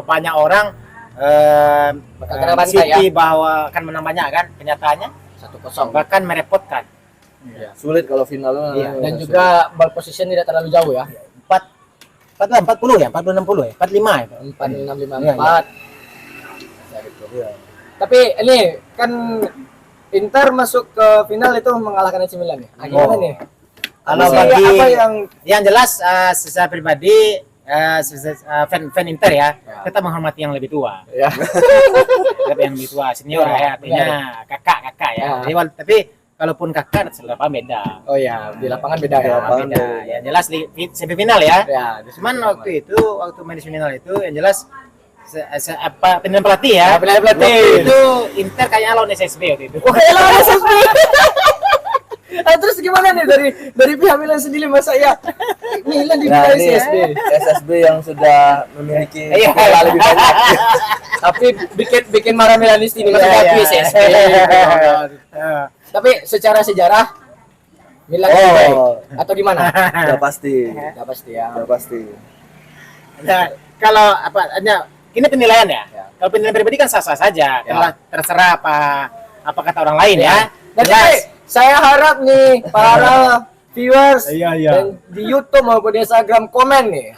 banyak orang Bakal kena bantai, City bahwa akan menang banyak kan, kenyataannya 1-0. bahkan merepotkan. Sulit kalau finalnya. Iya, Dan juga ball position tidak terlalu jauh ya. 40 ya, 40-60 ya, 45 ya. 4-6-5-4. Iya. Tapi ini kan Inter masuk ke final itu mengalahkan AC Milan ya. Nah, gimana nih? Kalau Apa bagi apa yang jelas secara pribadi fan Inter ya, kita menghormati yang lebih tua. ya. Tetap yang lebih tua, senior ya, artinya kakak ya. Ya. Tapi kalaupun kakak selalu beda. Oh ya, di lapangan beda ya. Di lapangan Beda. Ya jelas di semifinal ya. Ya, Cuman waktu main di semifinal itu yang jelas pilihan pelatih ya. Pilihan pelatih. Waktu itu Inter kayaknya lawan SSB waktu itu. Wah, kayak lawan SSB. Terus gimana nih dari pihak Milan sendiri masa ya Milan di Nah, ini SSB. SSB yang sudah memiliki Iya. bola lebih banyak. Tapi bikin marah Milanisti ini masih Iya, habis iya. SSB. Tapi secara sejarah Milan Oh. lebih baik atau gimana? Udah pasti. Udah pasti ya. Udah pasti. Nah, kalau ini penilaian ya. Ya. Kalau penilaian pribadi kan sah-sah saja. Ya. Terserah apa kata orang lain ya. Dan Jelas. saya harap nih para viewers Iya, iya. dan di YouTube maupun di Instagram komen nih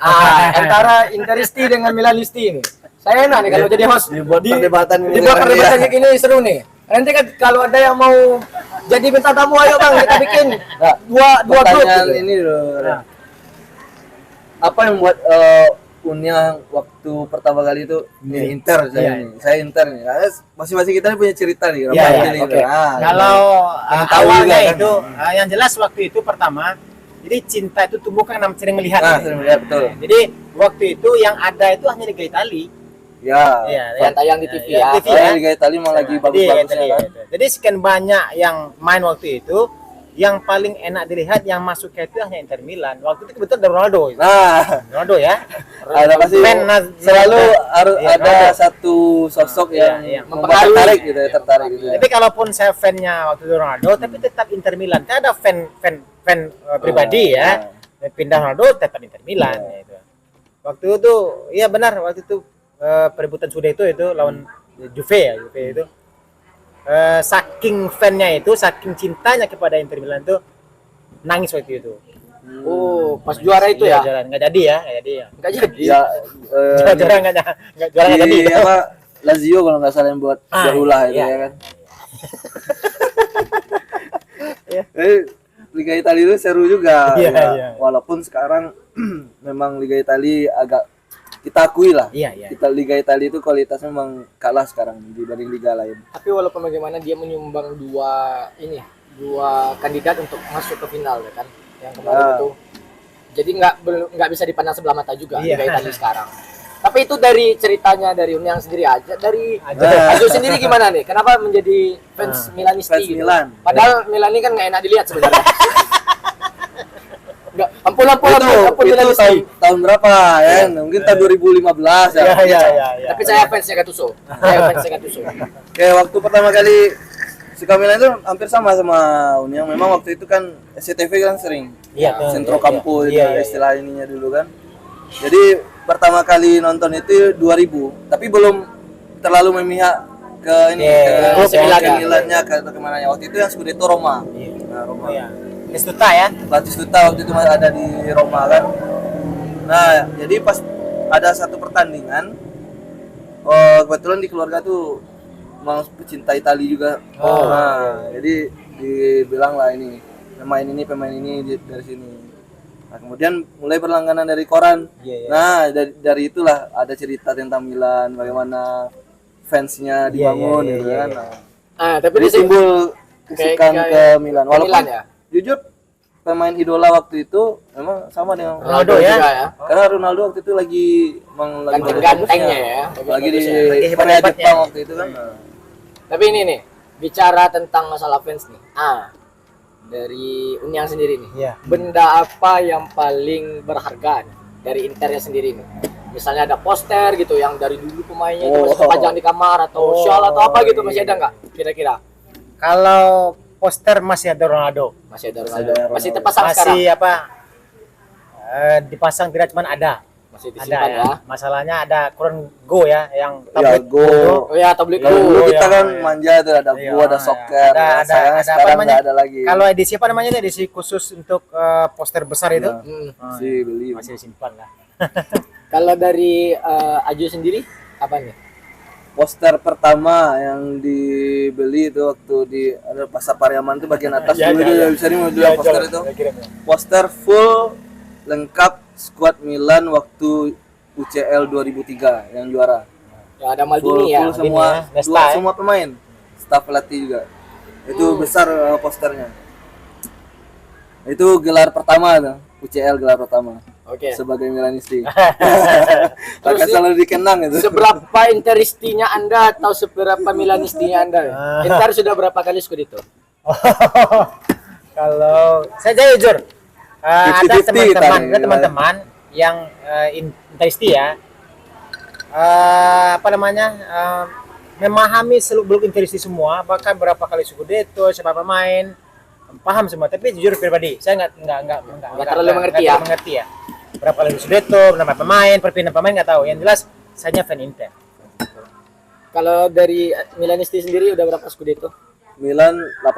antara Interisti dengan Milanisti ini. Saya enak nih kalau jadi host Dibuat perdebatan ini. dibuat perdebatan kayak gini seru nih. Nanti kan kalau ada yang mau jadi bintang tamu, ayo bang kita bikin Nah, dua grup pertanyaan gitu. ini loh. Nah. Apa yang membuat Unia waktu pertama kali itu ini Inter saya Iya. nih. Saya Inter nih. Karena masing-masing kita nih punya cerita nih. Iya, kenapa iya, pilih oke. Inter. Ah, Kalau Pengen tahu awalnya juga kan. itu yang jelas waktu itu pertama, jadi cinta itu tumbuh kan sering melihat. Nah, gitu. sering melihat, betul. Jadi waktu itu yang ada itu hanya Liga Itali. Ya. Iya, Yang tayang di TV ya. TV Oh, ya. Liga Italia mau lagi Jadi, bagus-bagusnya kan. Jadi sekian banyak yang main waktu itu, yang paling enak dilihat yang masuk ke itu hanya Inter Milan. Waktu itu kebetulan ada Ronaldo. Nah, Ronaldo ya. ada pasti Fan selalu harus Iya, ada Ronaldo. satu sosok Iya, yang iya. membuat tertarik gitu ya, tertarik gitu ya. Tapi kalaupun saya fannya waktu itu Ronaldo, tapi tetap Inter Milan. Kan ada fan pribadi ya. Pindah Ronaldo tetap Inter Milan gitu. Waktu itu iya benar waktu itu perebutan sudah itu lawan Juve itu. Saking fannya itu, saking cintanya kepada Inter Milan itu nangis waktu itu. Oh, pas juara itu Iya, ya. juara. Nggak jadi ya. Enggak jadi. Ya, Juara nggak jadi. di apa Lazio kalau nggak salah yang buat ulah itu iya. ya kan. Liga Italia itu seru juga. Iya, ya. iya. Walaupun sekarang memang Liga Italia agak kita akui lah. Iya, iya. Kita Liga Italia itu kualitasnya memang kalah sekarang dibanding liga lain. Tapi walaupun bagaimana dia menyumbang dua kandidat untuk masuk ke final ya kan. Yang kemarin itu. Jadi nggak bisa dipandang sebelah mata juga Iya. Liga Italia sekarang. Tapi itu dari ceritanya dari Uniang sendiri aja. Dari Aja. Azu sendiri gimana nih? Kenapa menjadi fans Milanisti? Fans gitu? Milan. Padahal Milan ini kan nggak enak dilihat sebenarnya. Nggak, ampun Itu Milanisti. tahun berapa ya? Mungkin tahun 2015 ya. Iya. Tapi saya fansnya Gattuso. Saya fansnya Gattuso. Kayak waktu pertama kali suka Milan itu hampir sama Uniang. Memang waktu itu kan SCTV kan sering. Iya, Centro iya, Campo itu iya, iya. istilah ininya dulu kan. Jadi pertama kali nonton itu 2000, tapi belum terlalu memihak ke ini Iya, ke Milan. Milannya ke kemana ya. Waktu itu yang Scudetto Roma. Iya. Nah, Roma. Iya. Batistuta ya. Batistuta waktu itu masih ada di Roma kan. Nah, jadi pas ada satu pertandingan, kebetulan di keluarga tuh mau pecinta Italia juga. Oh, Nah, jadi dibilang lah ini pemain ini dari sini. Nah, kemudian mulai berlangganan dari koran. Iya, iya. Nah, dari itulah ada cerita tentang Milan, bagaimana fansnya dibangun iya, gitu iya, kan. iya. Nah, Tapi jadi di sini timbul kesukaan kayak- ke Milan. Walaupun Milan ya. jujur pemain idola waktu itu memang sama dengan Ronaldo ya. juga ya. karena Ronaldo waktu itu lagi Ganteng-gantengnya ya. lagi di Lagi Korea hebat-hebatnya. Jepang waktu itu kan. Tapi ini nih, bicara tentang masalah fans nih. dari Unyang sendiri nih. Iya. Benda apa yang paling berharga nih, dari Internya sendiri nih? Misalnya ada poster gitu yang dari dulu pemainnya itu masih terpajang di kamar atau shawl atau apa gitu, masih ada nggak kira-kira? Kalau poster masih ada Ronaldo. Masih ada Ronaldo. Masih terpasang Masih sekarang. apa? Dipasang tidak cuman ada. Masih Ada disimpan ya. ya. Masalahnya ada kurang go ya yang Ya, tablet go. Oh ya, tablet Lalu dulu Oh, kita iya, kan iya. manja tuh ada Iya, gua, ada iya. soccer. Sayangnya Ada apa sekarang namanya? nggak ada lagi. Kalau edisi apa namanya itu edisi khusus untuk poster besar itu Ya. Hmm. Si beli. masih disimpan lah. Kalau dari Aju sendiri apa nih? Poster pertama yang dibeli itu waktu di ada Pasar Pariaman tuh bagian atas Iya, dulu iya, itu iya. bisa nih mau jual poster itu. Kirim ya. Poster full lengkap skuad Milan waktu UCL 2003 yang juara. Ya ada Full, Maldini ya. full semua ya. Nesta, ya. semua pemain, staf pelatih juga. Itu besar posternya. Itu gelar pertama tuh, UCL gelar pertama Oke. sebagai Milanisti. Terus Bahkan selalu dikenang itu. Seberapa Interistinya Anda atau seberapa Milanistinya Anda? Inter sudah berapa kali Scudetto? Kalau saya jujur, ada 50-50 tadi. teman-teman yang interisti ya, apa namanya, memahami seluk beluk interisti semua, bahkan berapa kali Scudetto, siapa pemain, paham semua. Tapi jujur pribadi, saya nggak terlalu mengerti ya? Berapa kali Scudetto, nama pemain, perpindahan pemain nggak tahu. Yang jelas, saya fan Inter. Kalau dari Milanisti sendiri udah berapa Scudetto? Milan 18,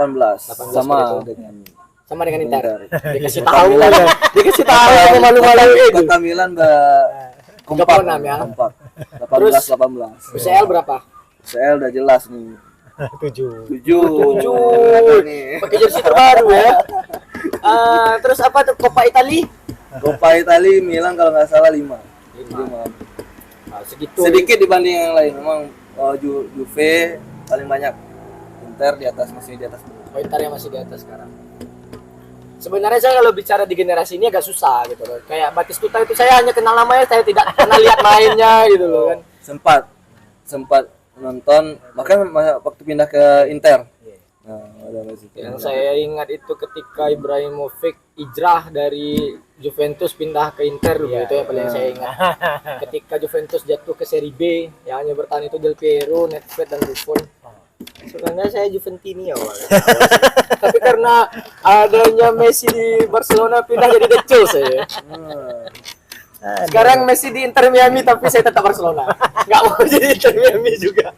18 sama Scudetto. dengan Sama dengan Inter. Dikasih Kota tahu, Milan. dikasih tahu apa malu-maluin. Kota Milan kompak 36 ya. kompak. Terus 18. UCL berapa? UCL udah jelas nih. 7. 7. Nih. Pakai jersey terbaru ya. Terus apa tuh Coppa Italia? Coppa Italia Milan kalau nggak salah 5. Segitu. Sedikit dibanding yang lain. Memang Juve paling banyak. Inter di atas, masih di atas. Oh, Inter yang masih di atas sekarang. Sebenarnya saya kalau bicara di generasi ini agak susah gitu loh. Kayak Batistuta itu saya hanya kenal namanya, saya tidak pernah lihat mainnya gitu loh kan. Sempat nonton bahkan waktu pindah ke Inter. Nah, ada masih. Yang saya ingat itu ketika Ibrahimovic hijrah dari Juventus pindah ke Inter dulu, itu yang paling saya ingat. Ketika Juventus jatuh ke Serie B, yang hanya bertahan itu Del Piero, Nedved dan Buffon. Sebenarnya saya Juventini awalnya. Tapi karena adanya Messi di Barcelona pindah jadi decul saya. Sekarang Messi di Inter Miami tapi saya tetap Barcelona. Nggak mau jadi Inter Miami juga.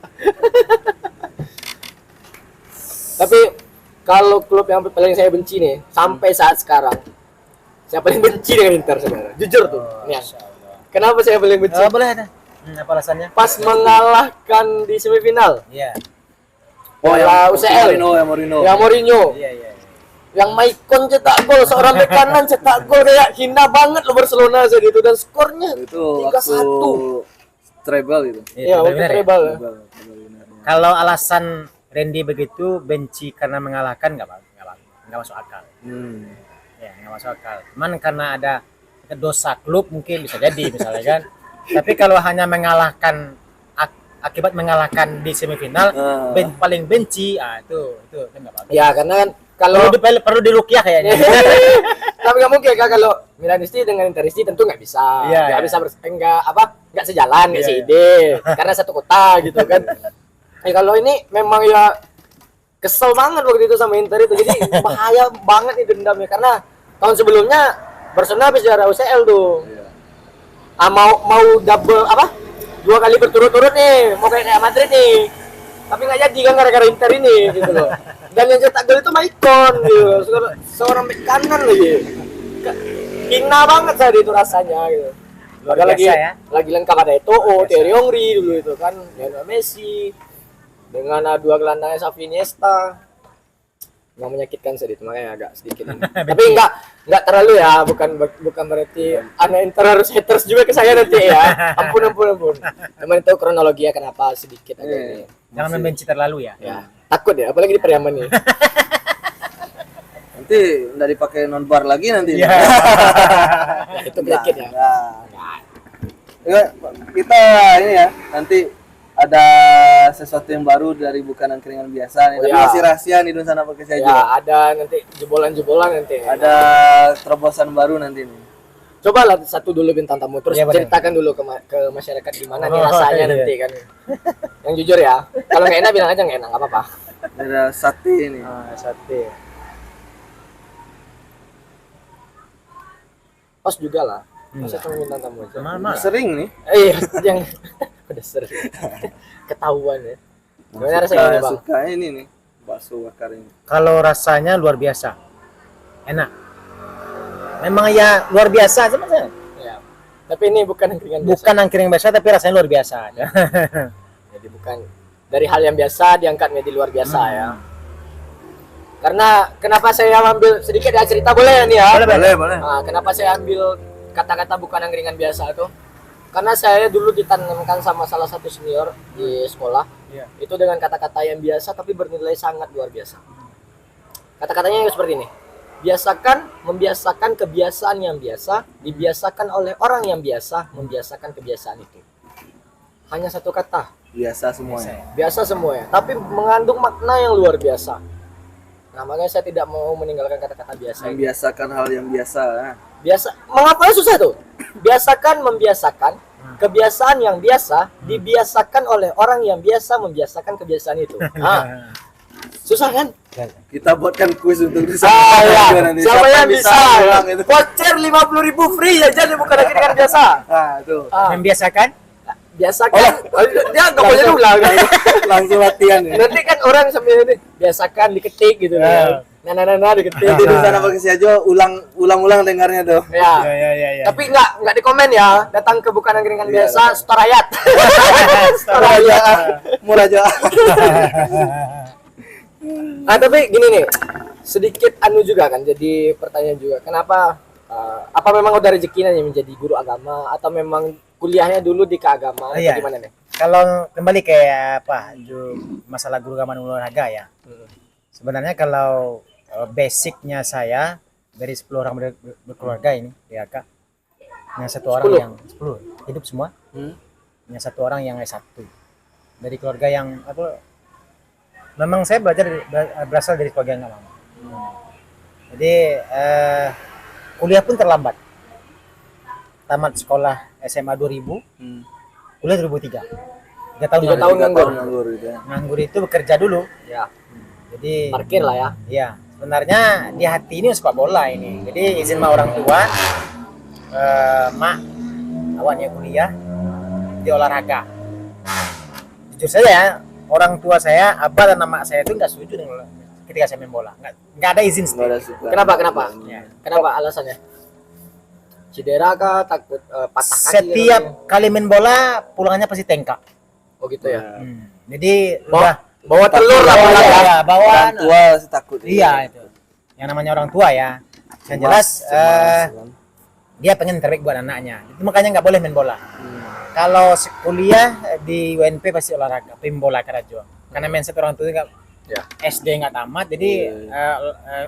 Tapi kalau klub yang paling saya benci nih sampai saat sekarang, saya paling benci dengan Inter sebenarnya. Jujur tuh. Nih. Kenapa saya paling benci? Boleh ada. Apa alasannya? Pas mengalahkan di semifinal. Iya. Oh, yang UCL. Mourinho. Ya Mourinho. Iya. Yang Maicon cetak gol, seorang bek kanan cetak gol kayak hina banget lo Barcelona saat itu dan skornya Itu 3-1. treble itu. Iya, waktu treble. Kalau alasan Randy begitu benci karena mengalahkan nggak masuk akal. Ya nggak masuk akal. Cuman karena ada dosa klub mungkin bisa jadi misalnya kan. Tapi kalau hanya mengalahkan akibat mengalahkan di semifinal paling benci, itu kan nggak bagus. Ya karena kan kalau Perlu dirukyah kayaknya. tapi nggak mungkin kan kalau Milanisti dengan Interisti tentu nggak bisa, Iya, nggak iya. bisa nggak sejalan, nggak Iya, seide, karena satu kota gitu kan. Kalau ini memang ya kesel banget waktu itu sama Inter itu, jadi bahaya banget nih dendamnya karena tahun sebelumnya Barcelona habis juara UCL tuh. Mau double dua kali berturut-turut nih, mau kayak Madrid nih, tapi nggak jadi kan gara-gara Inter ini gitu loh. Dan yang cetak gol itu Maicon gitu, seorang bek kanan lagi, hina banget saat itu rasanya gitu. Luar biasa lagi ya. lagi lengkap ada Eto'o, Thierry Henry dulu itu kan, Lionel Messi dengan dua gelandangnya Xavi Iniesta. Nggak menyakitkan sedikit, makanya agak sedikit ini. Tapi nggak terlalu ya, bukan berarti anak Inter harus haters juga ke saya nanti ya. Ampun. Cuman itu kronologinya kenapa sedikit agak ini. Jangan membenci terlalu ya. Ya, takut ya, apalagi di Pariaman nih. Nanti nggak dipakai non bar lagi nanti. Iya. Nah, itu penyakit ya. Ya, kita ini ya nanti ada sesuatu yang baru dari bukan angkringan biasa nih. Oh, Tapi ya. masih rahasia nih Dun sana pakai saja. Ya, ada nanti jebolan-jebolan nanti. Ada terobosan baru nanti nih. Coba lah satu dulu bintang tamu, terus Iya, benar. ceritakan dulu ke masyarakat gimana nih Oh, rasanya iya. nanti kan. Yang jujur ya, kalau nggak enak bilang aja nggak enak, nggak apa-apa. Ada sate ini. Sate. Os juga lah, masa cuma bintang tamu aja. Mana? Sering nih. Yang udah sering ketahuan ya. Gimana rasanya ini, Bang? Suka ini nih bakso bakar ini. Kalau rasanya luar biasa, enak. Memang ya luar biasa sebenarnya. Ya. Tapi ini bukan angkringan biasa. Bukan angkringan biasa tapi rasanya luar biasa. Jadi bukan dari hal yang biasa diangkat menjadi luar biasa ya. Karena kenapa saya ambil sedikit ya cerita boleh ya nih ya? Boleh. Nah, kenapa saya ambil kata-kata bukan angkringan biasa itu? Karena saya dulu ditanamkan sama salah satu senior di sekolah. Iya. Itu dengan kata-kata yang biasa tapi bernilai sangat luar biasa. Kata-katanya seperti ini. Membiasakan kebiasaan yang biasa, dibiasakan oleh orang yang biasa, membiasakan kebiasaan itu. Hanya satu kata, Biasa semuanya. biasa semuanya, tapi mengandung makna yang luar biasa. Nah, makanya saya tidak mau meninggalkan kata-kata biasa ini. Membiasakan hal yang biasa. Biasa, mengapa susah tuh? Membiasakan kebiasaan yang biasa dibiasakan oleh orang yang biasa membiasakan kebiasaan itu. Nah, susah kan? Kita buatkan kuis untuk di Ya. nanti. Siapa yang bisa? ulang itu? Voucher 50.000 free ya, jadi bukan angkringan biasa. Nah, tuh. Membiasakan Biasakan. Dia nggak boleh ulang. Langsung latihan ya. Nanti kan orang sambil ini biasakan diketik gitu ya. Nah diketik. Nanti di sana pakai si Ajo ulang-ulang dengarnya tuh. Ya. ya. Tapi nggak di komen ya. Datang ke bukan angkringan Iya, biasa, store ayat. Muraja. Tapi gini nih, sedikit anu juga kan. Jadi pertanyaan juga, kenapa? Apa memang udah rezekinya nih menjadi guru agama atau memang kuliahnya dulu di keagamaan? Iya. Atau gimana nih? kalau kembali ke apa masalah guru agama dan olahraga ya. Sebenarnya kalau basicnya saya dari 10 orang berkeluarga ini ya Kak. Hanya satu orang 10? yang 10 hidup semua. Hanya satu orang yang S1. Dari keluarga yang apa memang saya berasal dari keluarga yang nggak lama. Jadi kuliah pun terlambat. Tamat sekolah SMA 2000, kuliah 2003. 3 tahun 3 tahun nganggur. Nganggur gitu ya. Nganggur itu bekerja dulu. Ya, Jadi parkir lah ya. ya sebenarnya di hati ini sepak bola ini. Jadi izin sama orang tua, mak awalnya kuliah di olahraga. Jujur saja ya, orang tua saya, abah dan mak saya itu nggak setuju dengan ketika saya main bola. Nggak ada izin Nggak ada sendiri. suka. Kenapa? Ya. Kenapa alasannya? Cedera kah? Takut patah kaki? Setiap kali main bola pulangnya pasti tengkak. Oh gitu ya. Jadi Bawa, udah bawa telur lah bawa, pulang ya. ya, bawa Orang tua sih takut. iya itu. Yang namanya orang tua ya. Yang jelas dia pengen yang terbaik buat anaknya. Itu makanya nggak boleh main bola. Kalau kuliah di UNP pasti olahraga, tim bola kerajo. Karena mindset orang tua nggak Ya. SD nggak tamat, jadi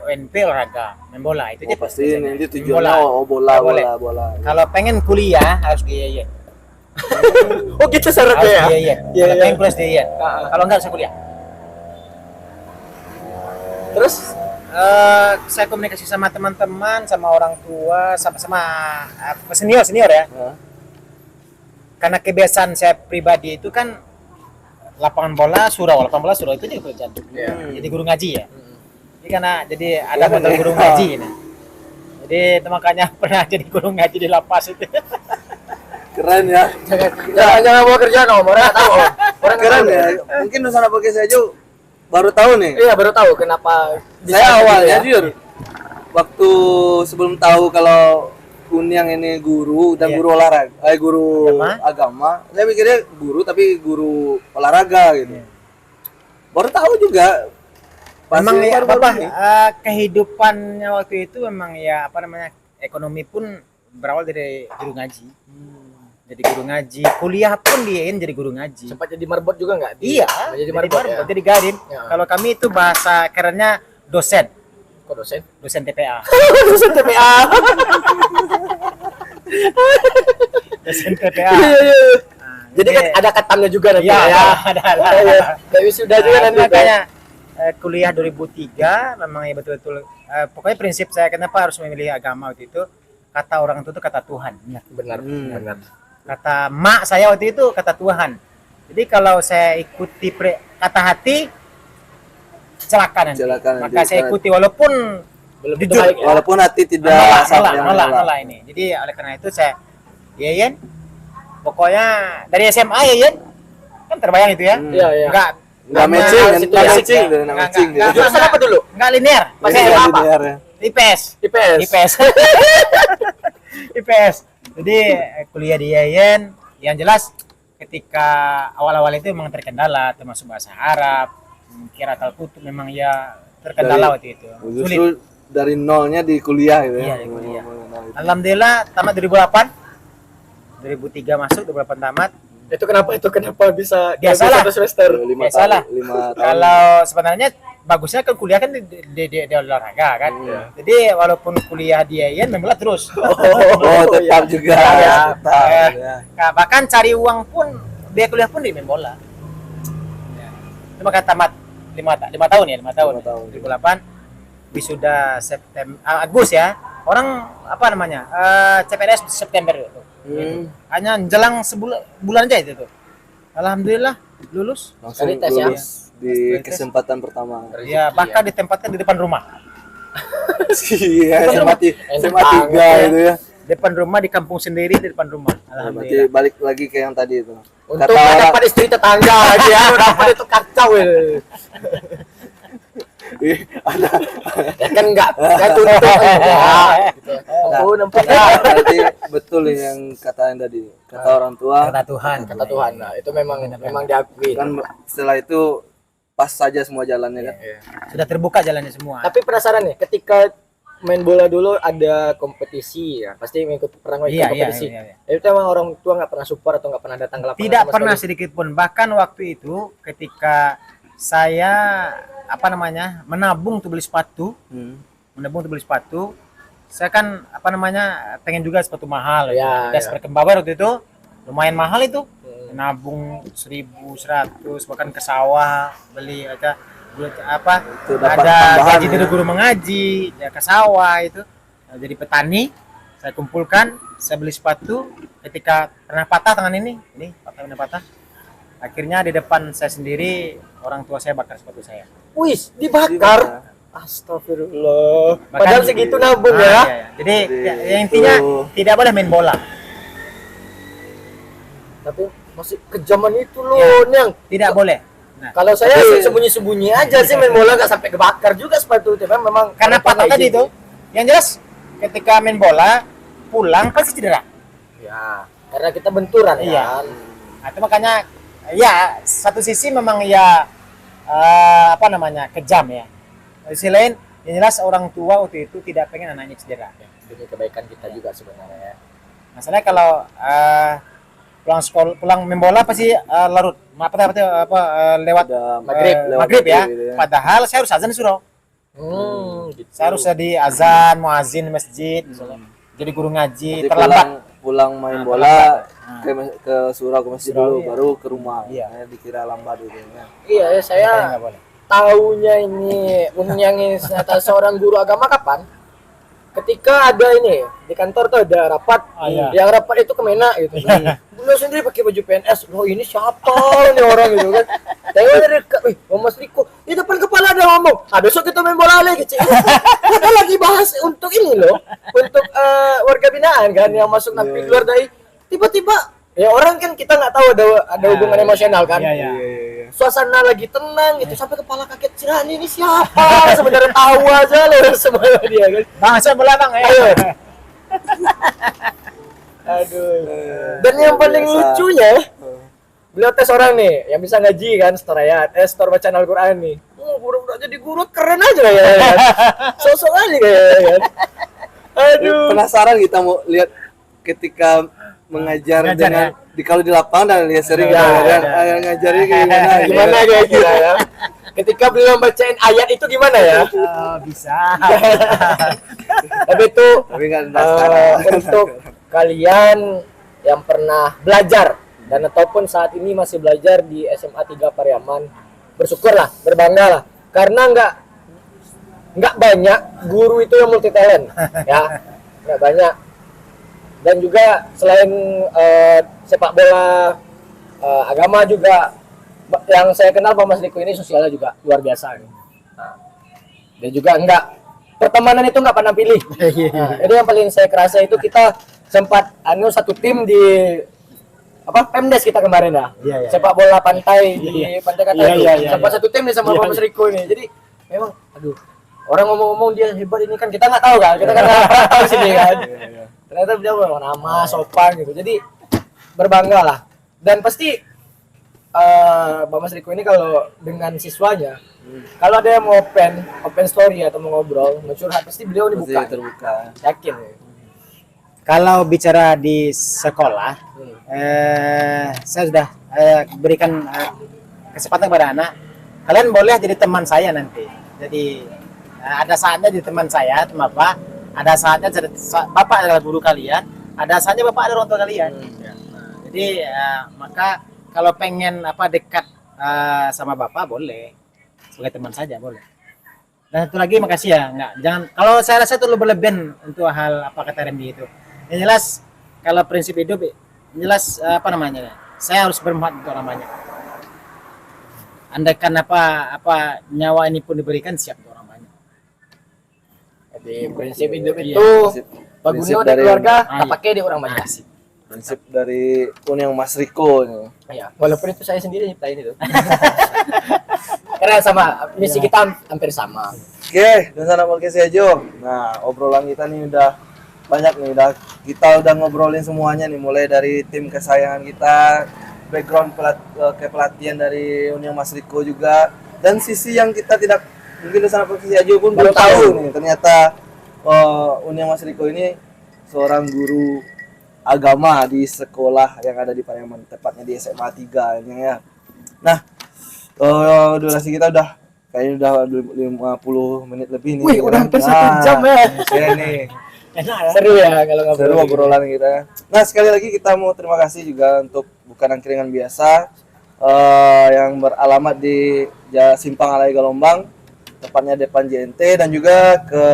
UNP olahraga, main bola itu Oh, aja. pasti nanti Main tujuannya bola. Nggak boleh. Kalau pengen kuliah harus di IAIN. Oh gitu Harus syaratnya ya. di IAIN. Iya, Kalau iya. pengen kuliah di IAIN. Kalau nggak usah kuliah. Terus Saya komunikasi sama teman-teman, sama orang tua, sama senior ya. Karena kebiasaan saya pribadi itu kan lapangan bola surau itu juga pekerjaan. Jadi guru ngaji ya. Jadi ada modal guru ngaji ini. Jadi itu makanya pernah jadi guru ngaji di lapas itu. Keren ya. jangan bawa kerjaan om, orang nggak tahu om. Orang nggak Keren tahu. ya. Mungkin di sana pakai saja baru tahu nih. Iya baru tahu kenapa. bisa Saya gitu awalnya ya. jujur waktu sebelum tahu kalau Kunyang ini guru dan Iya. guru olahraga, guru Agama. agama. Saya pikirnya guru tapi guru olahraga gitu. Baru tahu juga. Pas Memang ini ya baru-baru apa ini. kehidupannya waktu itu memang ya ekonomi pun berawal dari guru ngaji. Jadi guru ngaji, kuliah pun diain jadi guru ngaji. Sempat jadi marbot juga nggak? Iya, Jadi marbot ya. jadi gadim. Ya. Kalau kami itu bahasa kerennya dosen, Kok dosen? dosen TPA. Dosen TPA. Dosen TPA. Iya. Nah, Jadi kan ada katamnya juga nanti ya, ya. ada. Kayak wisuda juga Nah, nanti. makanya kuliah 2003 memang ya betul-betul pokoknya prinsip saya kenapa harus memilih agama waktu itu, kata orang itu kata Tuhan. Benar. Benar. Kata mak saya waktu itu kata Tuhan. Jadi kalau saya ikuti kata hati celaka nanti. Maka saya ikuti walaupun Belum jujur, baik ya. Walaupun hati tidak nolak ini. Jadi oleh karena itu saya Yen, pokoknya dari SMA Yen kan terbayang itu ya. Iya, iya. Nggak matching, nggak matching, nggak matching. Jurusan apa dulu? Enggak linear. Pas Iya, SMA apa? linear ya. IPS. IPS. IPS. Jadi kuliah di Yayan yang jelas ketika awal-awal itu memang terkendala termasuk bahasa Arab, kira Kutub memang ya terkendala waktu itu. Justru Sulit. dari nolnya di kuliah gitu Iya, ya. di kuliah. Alhamdulillah tamat 2008. 2003 masuk, 2008 tamat. Itu kenapa bisa Biasalah. satu semester? Biasalah. 5 tahun. Kalau sebenarnya bagusnya kan kuliah kan di olahraga kan. Jadi walaupun kuliah di IAIN memang terus. Oh, tetap juga. Ya, Tetap, ya. bahkan cari uang pun biaya kuliah pun di main bola. Ya. Itu maka tamat 5 tahun ya, 5 tahun. 5 tahun. 2008 wisuda September Agustus ya. Orang apa namanya? CPNS September itu. Hanya jelang bulan aja itu tuh. Alhamdulillah lulus. Langsung Dari tes ya? lulus di kesempatan pertama. Ya, bahkan ditempatkan di depan rumah. Iya, SMA 3 itu ya. Depan rumah di kampung sendiri di depan rumah. Berarti Alhamdulillah. balik lagi ke yang tadi itu. Untuk dapat istri tetangga lagi ya, dapat itu kacau ya. Ada. Ya kan enggak tuntut ya. Gitu. Oh, nampak Berarti betul nih yang katain tadi. Kata orang tua. Kata Tuhan. kata Tuhan. Nah, itu memang diakui. Kan setelah itu pas saja semua jalannya kan. Sudah terbuka jalannya semua. Tapi penasaran nih, ketika main bola dulu ada kompetisi ya, pasti pernah ikut Iya, kompetisi. iya. Itu emang orang tua nggak pernah support atau nggak pernah datang ke lapangan? Tidak sama pernah sekali? sedikit pun. Bahkan waktu itu ketika saya menabung untuk beli sepatu, saya kan pengen juga sepatu mahal. Ya, Das ya. Berkembabar waktu itu lumayan mahal itu. Nabung 1.100 bahkan ke sawah beli Itu dapat ada tambahan gaji ya. dari guru mengaji ya ke sawah itu. Nah, jadi petani saya kumpulkan, saya beli sepatu. Ketika pernah patah tangan ini patah. Akhirnya di depan saya sendiri orang tua saya bakar sepatu saya. Wis, dibakar. Astagfirullah. Bahkan- Padahal segitu nabung Ah, ya. iya. Jadi ya, intinya tidak boleh main bola. Tapi masih kejaman itu loh, Ya. Nyang. Tidak boleh. Nah, Kalau saya sembunyi-sembunyi aja sih main bola nggak sampai kebakar juga sepatu itu. Memang karena orang tua patah nggak tadi izin. itu, yang jelas ketika main bola pulang pasti cedera. Ya, karena kita benturan Iya. kan. Nah, itu makanya ya satu sisi memang ya kejam ya. Di sisi lain yang jelas orang tua waktu itu tidak pengen anaknya cedera. Demi kebaikan kita juga sebenarnya ya. Masalahnya kalau pulang main bola pasti larut lewat maghrib ya. gitu ya. Padahal saya harus azan disuruh. Gitu. Saya harus jadi azan muazin di masjid misalnya. Jadi guru ngaji Jadi terlambat. pulang main Nah, bola terlambat. ke surau ke masjid Surau, dulu iya. baru ke rumah. Iya. Dikira lambat gitu ya. Iya, ya, saya Makanya nggak boleh. taunya ini Unyangin ternyata seorang guru agama kapan? Ketika ada ini di kantor tuh ada rapat, Iya. yang rapat itu Kemenak gitu. Beliau sendiri pakai baju PNS. Loh ini siapa nih orang gitu kan? Tengok dari dekat, Mas Riko, di depan kepala ada ngomong. Ah besok kita main bola lagi. Kita lagi bahas untuk ini loh, untuk warga binaan kan yang masuk nanti keluar dari tiba-tiba ya orang kan kita nggak tahu ada hubungan emosional kan. Iya, iya. Suasana lagi tenang gitu sampai kepala kaget Ciran ini siapa sebenarnya tahu aja loh semua dia kan. Bang, saya bola bang. Ayo. Aduh. Dan yang paling lucunya beliau tes orang nih yang bisa ngaji kan setor bacaan Al-Qur'an nih. Budak-budak jadi guru keren aja ya kan. Sosok aja kayak kan. Aduh. Penasaran kita mau lihat ketika mengajar Ngajar, dengan kalau di lapangan dan lihat sering Ya, ngajarnya kayak gimana gitu. Gimana kayak gitu ya. Ketika beliau bacain ayat itu gimana ya? Oh, bisa. Tapi itu Tapi kan penasaran. untuk kalian yang pernah belajar dan ataupun saat ini masih belajar di SMA 3 Pariaman. Bersyukurlah, berbanggalah karena nggak banyak guru itu yang multi talent ya, nggak banyak. Dan juga selain sepak bola, agama juga yang saya kenal Pak Mas Riko ini sosialnya juga luar biasa nih. Nah, dan juga pertemanan itu nggak pernah pilih. Nah, itu yang paling saya kerasa itu kita sempat satu tim di Pemdes kita kemarin ya. Sepak bola pantai di Pantai Kata itu. Sempat satu tim nih sama Pak Mas Riko ini. Jadi memang orang ngomong-ngomong dia hebat ini kan kita nggak tahu kan. Kita kan nggak tahu sini kan. Ternyata dia nama sopan gitu. Jadi berbangga lah. Dan pasti Pak Mas Riko ini kalau dengan siswanya, kalau ada yang mau open story atau mau ngobrol, mau curhat, pasti beliau dibuka. Terbuka. Yakin. Kalau bicara di sekolah, saya sudah berikan kesempatan kepada anak. Kalian boleh jadi teman saya nanti. Jadi ada saatnya jadi teman saya, teman Bapak. Ada saatnya Bapak adalah guru kalian. Ada saatnya Bapak adalah orang tua kalian. Jadi maka kalau pengen dekat sama Bapak boleh, sebagai teman saja boleh. Dan satu lagi makasih ya, jangan kalau saya rasa itu berlebihan untuk hal kata Randy itu. Yang jelas kalau prinsip hidup jelas saya harus bermanfaat untuk orang banyak. Andaikan nyawa ini pun diberikan, siap untuk orang banyak. Jadi prinsip hidup itu Pak Guno dan keluarga pakai di orang banyak. Prinsip dari Uniang Mas Riko nih. Iya, walaupun itu saya sendiri nyiptain itu. Karena sama misi kita hampir sama. Oke, dan sana podcast aja. Nah, obrolan kita nih udah banyak nih, kita udah ngobrolin semuanya nih, mulai dari tim kesayangan kita, background kepelatihan dari Uniang Mas Riko juga, dan sisi yang kita tidak mungkin sana podcast aja pun belum tahu nih, ternyata Uniang Mas Riko ini seorang guru agama di sekolah yang ada di Pariaman, tepatnya di SMA 3 ini ya. Nah, durasi kita kayaknya udah 50 menit lebih nih. Wih, udah hampir 1 jam ya. Saya nih. Seru ya kalau ngobrol. Seru obrolan kita. Nah, sekali lagi kita mau terima kasih juga untuk Bukan Angkringan Biasa yang beralamat di Simpang Alai Galombang, tepatnya depan JNT, dan juga ke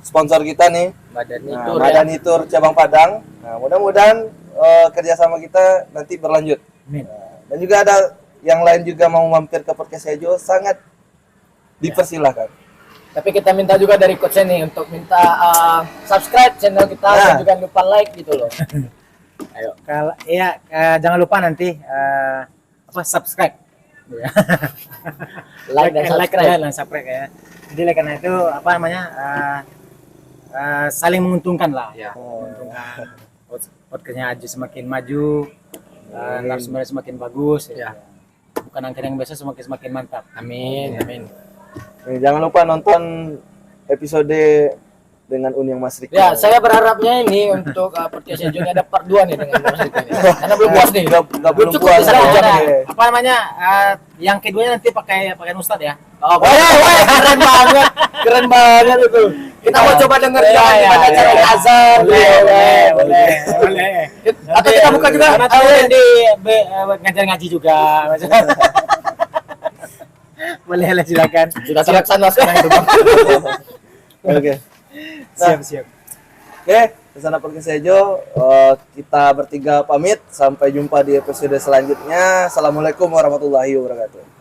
sponsor kita nih, Madani Tour Cabang Padang. Nah, mudah-mudahan kerjasama kita nanti berlanjut. Dan juga ada yang lain juga mau mampir ke podcast Ejo, sangat dipersilahkan. Tapi kita minta juga dari coach nih untuk minta subscribe channel kita, dan juga lupa like gitu loh. Ayo, jangan lupa nanti subscribe. like dan subscribe ya. Jadi karena itu saling menguntungkan lah ya. Menguntungkan. Podcastnya Aji semakin maju, narasumbernya semakin bagus ya. Bukan Angkringan Biasa semakin mantap. Amin. Nih, jangan lupa nonton episode dengan Uniang Mas Riko. Ya, saya berharapnya ini untuk podcast Ejo ini ada part 2 nih dengan Mas Riko ini. Karena belum puas nih. Belum puas. Yang keduanya nanti pakai Ustadz ya. Oh, keren banget itu. Kita mau coba denger gimana cara azan. Boleh. Atau kita buka juga di ngajar ngaji juga. Boleh lah, silakan. Sudah terlaksana sekarang itu, Bang. Oke. Siap. Oke, kesana podcast Ejo, kita bertiga pamit. Sampai jumpa di episode selanjutnya. Assalamualaikum warahmatullahi wabarakatuh.